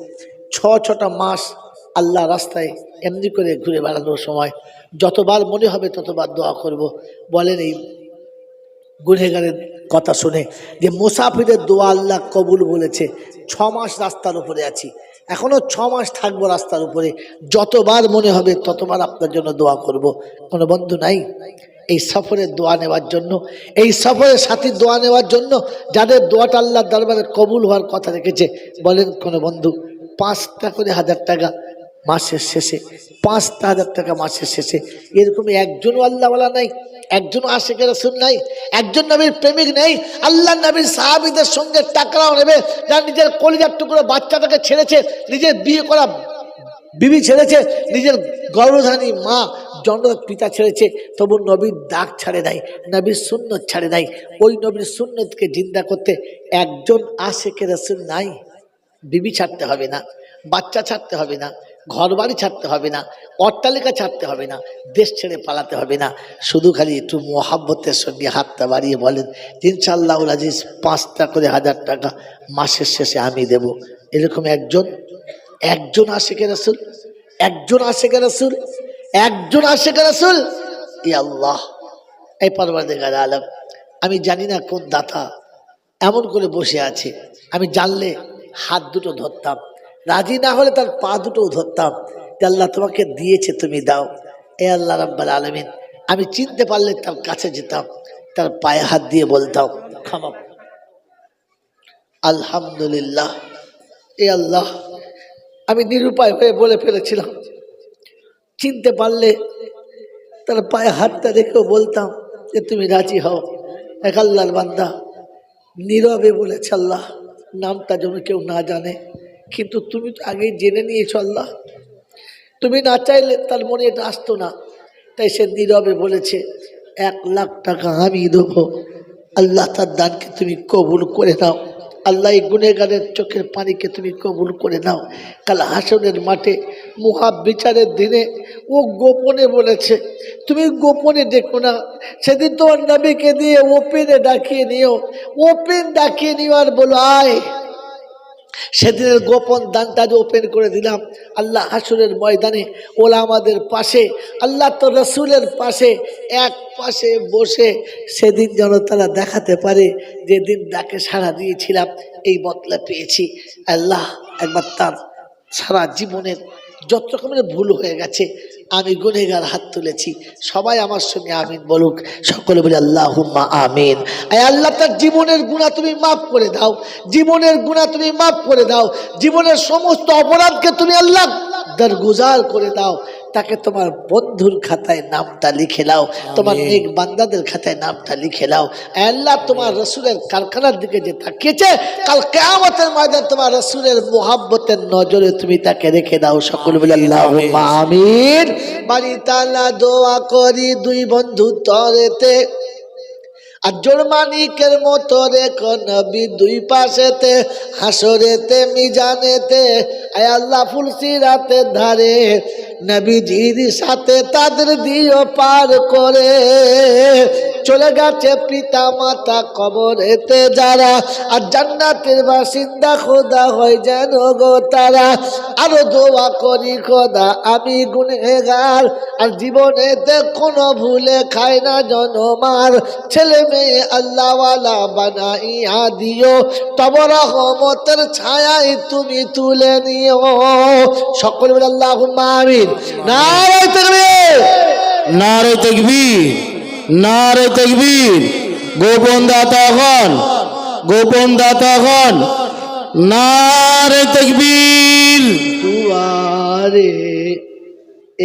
S1: 6টা মাস আল্লাহ রাস্তায় এমনি করে ঘুরে বেড়ানোর সময় যতবার মনে হবে ততবার দোয়া করব। বলেন এই গুনহেগারের কথা শুনে যে মুসাফিরের দোয়া আল্লাহ কবুল বলেছে, 6 মাস রাস্তার উপরে আছি, এখনো 6 মাস থাকবো রাস্তার উপরে, যতবার মনে হবে ততবার আপনার জন্য দোয়া করব। কোনো বন্ধু নাই এই সফরের দোয়া নেওয়ার জন্য, এই সফরের সাথী দোয়া নেওয়ার জন্য, যাদের দোয়াটা আল্লাহর দরবারে কবুল হওয়ার কথা রেখেছে? বলেন কোনো বন্ধু? 5টা করে 1,000 টাকা মাসের শেষে 5,000 টাকা মাসের শেষে। এরকম একজনও আল্লাহওয়ালা নাই, একজনও আশিক রাসূল নাই, একজন নবীর প্রেমিক নেই। আল্লাহ নবীর সাহাবীদের সঙ্গে টাকরাও নেবে, যারা নিজের কলিজার টুকরো বাচ্চাটাকে ছেড়েছে, নিজের বিয়ে করা বিবি ছেড়েছে, নিজের গর্ভধারী মা জনক পিতা ছেড়েছে, তবু নবীর দাগ ছাড়ে নাই, নবীর সুন্নত ছাড়ে নাই। ওই নবীর সুন্নতকে জিন্দা করতে একজন আশিক রাসূল নাই। বিবি ছাড়তে হবে না, বাচ্চা ছাড়তে হবে না, ঘর বাড়ি ছাড়তে হবে না, অট্টালিকা ছাড়তে হবে না, দেশ ছেড়ে পালাতে হবে না, শুধু খালি একটু মোহাব্বতের সঙ্গে হাতটা বাড়িয়ে বলেন ইনশাআল্লাহুল আজিজ 5টা করে 1000 টাকা মাসের শেষে আমি দেব। এরকম একজন আশিক রাসূল, একজন আশিক রাসূল, একজন আশিক রাসূল। ই আল্লাহ, এই পরওয়ারদিগার আলম, আমি জানি না কোন দাতা এমন করে বসে আছে, আমি জানলে হাত দুটো ধরতাম, রাজি না হলে তার পা দুটোও ধরতাম যে আল্লাহ তোমাকে দিয়েছে তুমি দাও। এ আল্লাহ রাব্বুল আলামিন, আমি চিনতে পারলে তার কাছে যেতাম, তার পায়ে হাত দিয়ে বলতাম ক্ষমা। আলহামদুলিল্লাহ। এ আল্লাহ, আমি নিরুপায় হয়ে বলে ফেলেছিলাম, চিনতে পারলে তার পায়ে হাতটা রেখেও বলতাম যে তুমি রাজি হও। এক আল্লাহর বান্দা নীরবে বলেছে আল্লাহ নামটা যেন কেউ না জানে, কিন্তু তুমি তো আগেই জেনে নিয়েছো আল্লাহ, তুমি না চাইলে তার মনে এটা আসতো না, তাই সে নীরবে বলেছে 1,00,000 টাকা আমি দেবো। আল্লাহ তার দানকে তুমি কবুল করে নাও, আল্লাহ এই গুনেগারের চোখের পানিকে তুমি কবুল করে নাও। কাল হাসরের মাঠে মুহাব বিচারের দিনে ও গোপনে বলেছে, তুমি গোপনে দেখো না, সেদিন তোমার নবীকে দিয়ে ওপেনে ডাকিয়ে নিও, ওপেন ডাকিয়ে নিও আর বলো আয়। সেদিনের গোপন দানটা ওপেন করে দিলাম। আল্লাহ হাসরের ময়দানে ওলামাদের পাশে, আল্লাহ তো রসুলের পাশে, এক পাশে বসে সেদিন যেন তারা দেখাতে পারে যেদিন ডাকে সাড়া দিয়েছিলাম এই বদলা পেয়েছি। আল্লাহ একবার তার সারা জীবনের যত রকমের ভুল হয়ে গেছে, আমি গুনেগার হাত তুলেছি, সবাই আমার সঙ্গে আমিন বলুক, সকলে বলি আল্লাহুম্মা আমিন। আয় আল্লাহ তার জীবনের গুনাহ তুমি মাফ করে দাও, জীবনের গুনাহ তুমি মাফ করে দাও, জীবনের সমস্ত অপরাধকে তুমি আল্লাহ দরগুজার করে দাও, তাকে তোমার বন্ধুর খাতায় নামটা লিখে নাও, তোমার নেক বান্দাদের খাতায় নামটা লিখে নাও। আল্লাহ তোমার রসুলের কারখানার দিকে যে তাকিয়েছে, কাল কিয়ামতের ময়দানে তোমার রসুলের মুহাব্বতের নজরে তুমি তাকে রেখে দাও। সকলে বলে আল্লাহুম্মা আমিন। বাড়ি তালা দোয়া করি দুই বন্ধু তরেতে, আর জোর মানিকের মতো রেখো নবী দুই পাশেতে, হাসরেতে মিজানেতে আয় আল্লাহ ফুলসিরাতের ধারে নবীজির সাথে তাদের দিও পার করে। চলে গেছে পিতা মাতা কবরেতে যারা, আর জান্নাতের বাসিন্দা খোদা হয় যেন গো তারা। আরো দোয়া করি খোদা আমি গুনেগার, আর জীবনেতে কোনো ভুলে খাই না জনমার, ছেলে মেয়ে আল্লাহওয়ালা বানাইয়া দিও, তব রহমতের ছায়ায় তুমি তুলে নিও। সকলে বলে আল্লাহুম্মা আমিন। নারে তাকবীর,
S2: নারে তাকবীর, নারে তাকবীর। গোপন দাতাগণ, গোপন দাতাগণ, নারে তাকবীর।
S1: দুয়ারে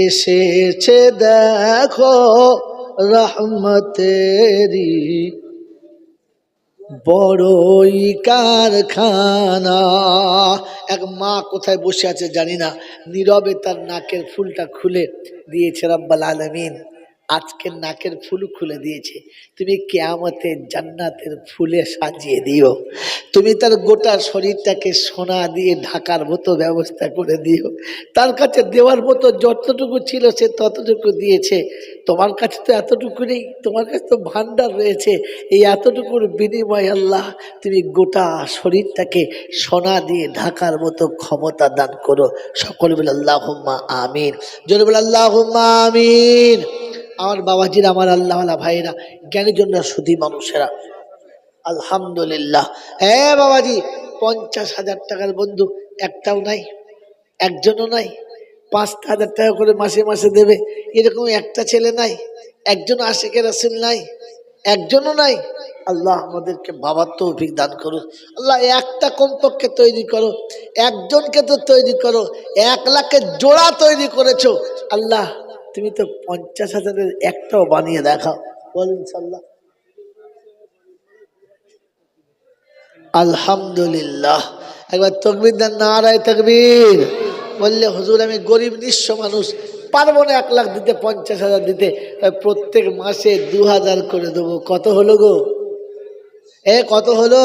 S1: এসেছে দেখো রহমতেরি বড়ই কারখানা। এক মা কোথায় বসে আছে জানি না, নীরবে তার নাকের ফুলটা খুলে দিয়েছে রব্বুল আলামিন। আজকের নাকের ফুল খুলে দিয়েছে, তুমি কিয়ামতে জান্নাতের ফুলে সাজিয়ে দিও, তুমি তার গোটা শরীরটাকে সোনা দিয়ে ঢাকার মতো ব্যবস্থা করে দিও। তার কাছে দেওয়ার মতো যতটুকু ছিল সে ততটুকু দিয়েছে, তোমার কাছে তো এতটুকু নেই, তোমার কাছে তো ভান্ডার রয়েছে। এই এতটুকুর বিনিময়ে আল্লাহ তুমি গোটা শরীরটাকে সোনা দিয়ে ঢাকার মতো ক্ষমতা দান করো। সকলে বলে আল্লাহুম্মা আমিন। জোরে বলে আল্লাহুম্মা আমিন। আমার বাবাজিরা, আমার আল্লাহওয়ালা ভাইয়েরা, জ্ঞানীর জন্য সুধী মানুষেরা, আলহামদুলিল্লাহ। বাবাজি 50,000 টাকার বন্ধু একটাও নাই, একজনও নাই। 5,000 টাকা করে মাসে মাসে দেবে এরকম একটা ছেলে নাই, একজন আশিকে রাসূল নাই। একজনও নাই। আল্লাহ আমাদেরকে বাবার তৌফিক দান করো। আল্লাহ একটা কমপক্ষে তৈরি করো, একজনকে তো তৈরি করো, 1 লাখের জোড়া তৈরি করেছো আল্লাহ, তুমি তো 50,000-এর একটাও বানিয়ে দেখাও। বলুন ইনশাআল্লাহ। আলহামদুলিল্লাহ। একবার তকবীর দেন, নারায়ে তাকবীর। বললে হুজুর আমি গরিব নিঃস্ব মানুষ, পারবো না 1 লাখ দিতে, 50,000 দিতে, প্রত্যেক মাসে 2000 করে দেবো। কত হলো গো? কত হলো?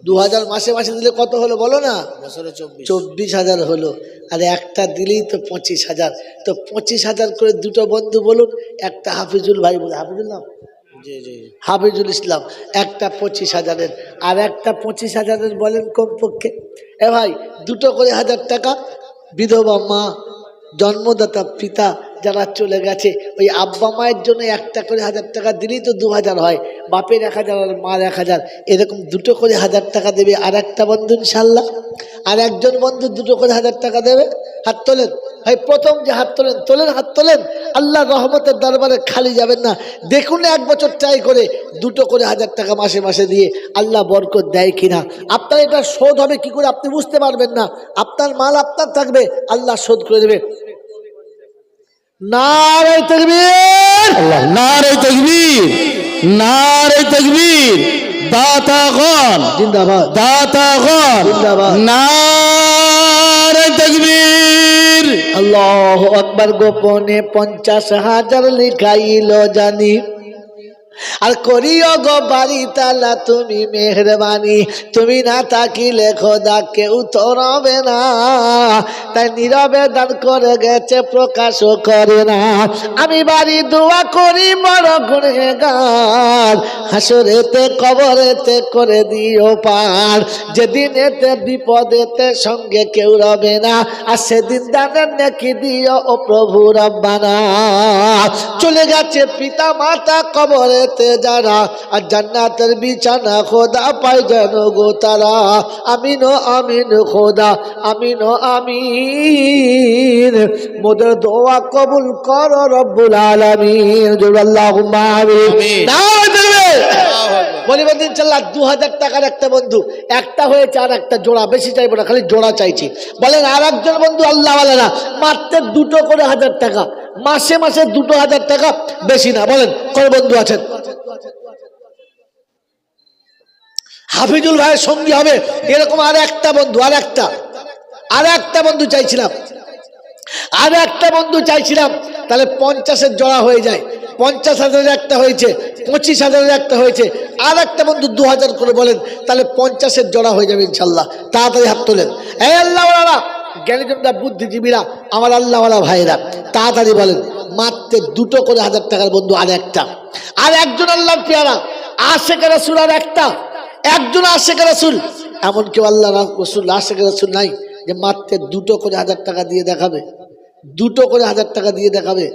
S1: 2000 মাসে মাসে দিলে কত হলো বলো না? 24,000 হলো। আর একটা দিলেই তো 25,000। তো 25,000 করে দুটো বন্ধু বলুন। একটা হাফিজুল ভাই বলে, হাফিজুল নাম, হাফিজুল ইসলাম, একটা 25,000-এর, আর একটা 25,000-এর বলেন কমপক্ষে। ভাই দুটো করে 1000 টাকা বিধবা মা, জন্মদাতা পিতা যারা চলে গেছে, ওই আব্বা মায়ের জন্য একটা করে 1000 টাকা দিলেই তো 2000 হয়। বাপের 1000 আর মার 1000, এরকম দুটো করে 1000 টাকা দেবে আর একটা বন্ধু ইনশাল্লাহ। আর একজন বন্ধু দুটো করে 1000 টাকা দেবে। হাত তোলেন ভাই, প্রথম যে হাত তোলেন, তোলেন, হাত তোলেন। আল্লাহ রহমতের দরবারে খালি যাবেন না। দেখুন 1 বছর ট্রাই করে দুটো করে 1000 টাকা মাসে মাসে দিয়ে আল্লাহ বরকত দেয় কিনা। আপনার এটা শোধ হবে কি করে আপনি বুঝতে পারবেন না। আপনার মাল আপনার থাকবে, আল্লাহ শোধ করে দেবে। নারে তাকবীর,
S2: আল্লাহ, নারে তাকবীর, নারে তাকবীর। দাতাগণ
S1: জিন্দাবাদ,
S2: দাতাগণ
S1: জিন্দাবাদ।
S2: নারে তাকবীর।
S1: আল্লাহু আকবার। গোপনে 50,000 লিখাইল জানি, আর করিও গো বাড়ি তালা তুমি মেহরবানি। তুমি না থাকিলে খোদা কেউ তো রবে না, তাই নীরবে দান করে গেছে, প্রকাশও করে না। আমি বাড়ি দোয়া করি বড় গুণগার, হাসরেতে কবরেতে করে দিও পার। যেদিনেতে বিপদেতে সঙ্গে কেউ রবে না, আর সেদিন দানের নেকি দিও ও প্রভু রব্বানা। চলে গেছে পিতা মাতা কবরে যারা, আর জান্নাতের বিছানা খোদা পাই যেন গো তারা। আমিন ও আমিন খোদা, আমিন ও আমিন। মোদের দোয়া কবুল কর রব্বুল আলামিন। আল্লাহুম্মা আমিন। বলিবেন ইনশাআল্লাহ। 2000 টাকার একটা বন্ধু, একটা হয়েছে, আর একটা জোড়া, বেশি চাইবো না, খালি জোড়া চাইছি। বলেন আর একজন বন্ধু আল্লাহওয়ালারা মাত্র দুটো করে 1000 টাকা মাসে মাসে, 2000 টাকা, বেশি না। বলেন কোন বন্ধু আছেন? হাফিজুল ভাইয়ের সঙ্গী হবে এরকম আর একটা বন্ধু, আর একটা বন্ধু চাইছিলাম, আর একটা বন্ধু চাইছিলাম, তাহলে 50-এর জোড়া হয়ে যায়। 50,000-এর একটা হয়েছে, 25,000-এর একটা হয়েছে, আর একটা বন্ধু 2000 করে বলেন, তাহলে 50-এর জোড়া হয়ে যাবে ইনশাল্লাহ। তাড়াতাড়ি হাত তোলেন। এই আল্লাহওয়ালা জ্ঞানীজনরা, বুদ্ধিজীবীরা, আমার আল্লাহওয়ালা ভাইয়েরা, তাড়াতাড়ি বলেন। মাত্র দুটো করে 1000 টাকার বন্ধু আর একটা, আর একজন আল্লাহর পেয়ারা আশিকে রাসূল, আর একটা, একজন আশিকে রাসূল। এমন কেউ আল্লাহ রাসূল আশিকে রাসূল নাই যে মাত্র দুটো করে 1000 টাকা দিয়ে দেখাবে, দুটো করে 1000 টাকা দিয়ে দেখাবে।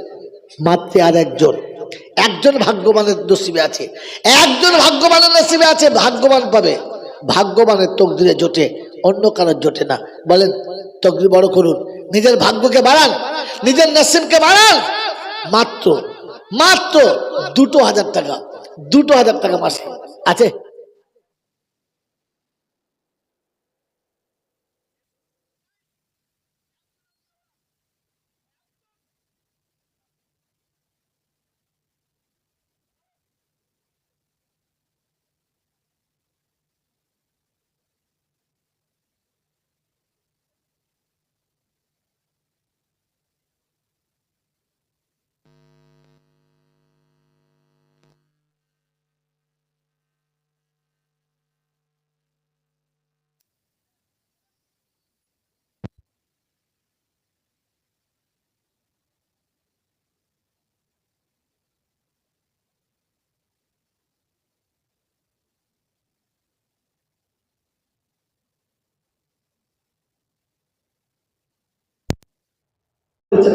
S1: মাত্র আর একজন ভাগ্যবানের নসিবে আছে, একজন ভাগ্যবানের নসিবে আছে, ভাগ্যবান পাবে। ভাগ্যবানের তকদিরে জোটে, অন্য কারোর জোটে না। বলেন তকদির বড় করুন, নিজের ভাগ্যকে বাড়ান, নিজের নসিবকে বাড়ান। মাত্র মাত্র 2000 টাকা, 2000 টাকা মাসে আছে।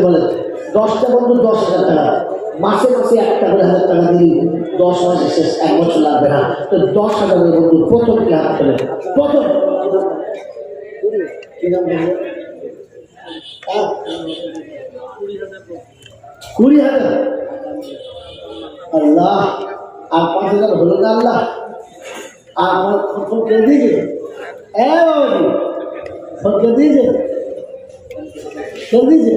S1: বলেন 10টা বন্ধু 10,000 টাকা মাসে মাসে একটা করে 1000 টাকা দিই, 10 মাসে শেষ, 1 বছর লাগবে না। তো 10,000 বন্ধু প্রথম কি হাত তোলেন? প্রথম কি নাম বলবো? 20,000। আল্লাহ আর 5,000 হলো না আল্লাহ, আর ফোন করে দিয়েছে, ফোন করে দিয়েছে, করে দিয়েছে।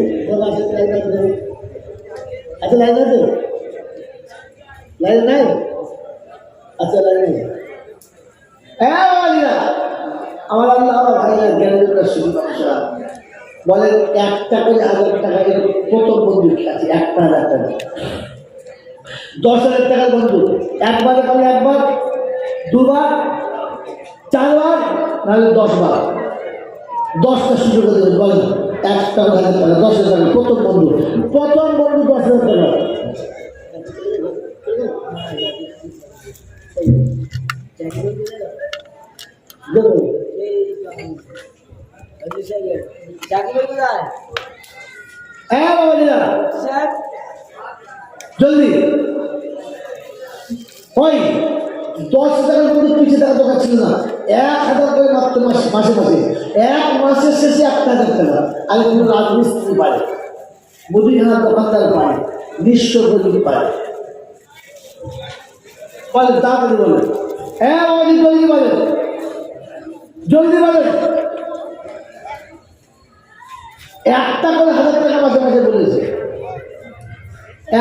S1: আচ্ছা লাইন আছে, লাইন নাই, আচ্ছা লাইন নেই। আমার আল্লাহ আমার ভাইরা জ্ঞানের সুবিধা বলেন 1 টাকা 1,000 টাকা প্রথম বন্দুক আছে, 1,000 টাকা 10,000 টাকার বন্দুক, একবারে পারে একবার, দুবার, 4 বার, নাহলে 10 বার, 10টা সুযোগ দেবেন। বলেন 1 টাকা 1,000 টাকা 10,000 টাকা প্রথম বন্দুক, 10,000 টাকা। জলদি ওই 10,000 মধ্যে 20 টাকা দোকান ছিল না, 1,000 করে মাত্র মাসে মাসে, 1 মাসের শেষে 1,000 টাকা। আগে কোনো রাজমিস্ত্রি পায়, মুদিখানার দোকানদার পায়, নিঃস্ব গরিব পায়। বলেন তাড়াতাড়ি বলেন, জলদি বলেন, জলদি বলেন। 1টা করে 1,000 টাকা মাসে মাসে বলেছে,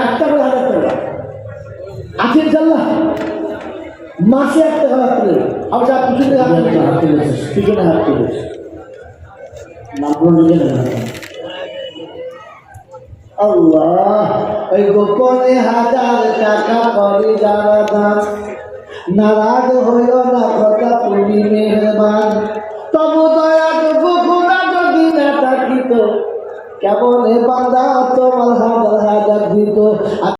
S1: 1টা করে 1,000 টাকা আছে ইনশাল্লাহ। মাসে 1 টাকা হাত তুলে, আমরা পিছনে হাত তুলেছে, পিছনে হাত তুলেছে, আল্লাহ। ওই গোপনে 1,000 টাকা করে যারা দান, নারাজ হইও না কথা তুমি মেহেরবান, তবু দয়া গোপনা যদি না থাকিত, কেমন বান্দা তোমার 1,000 দিত।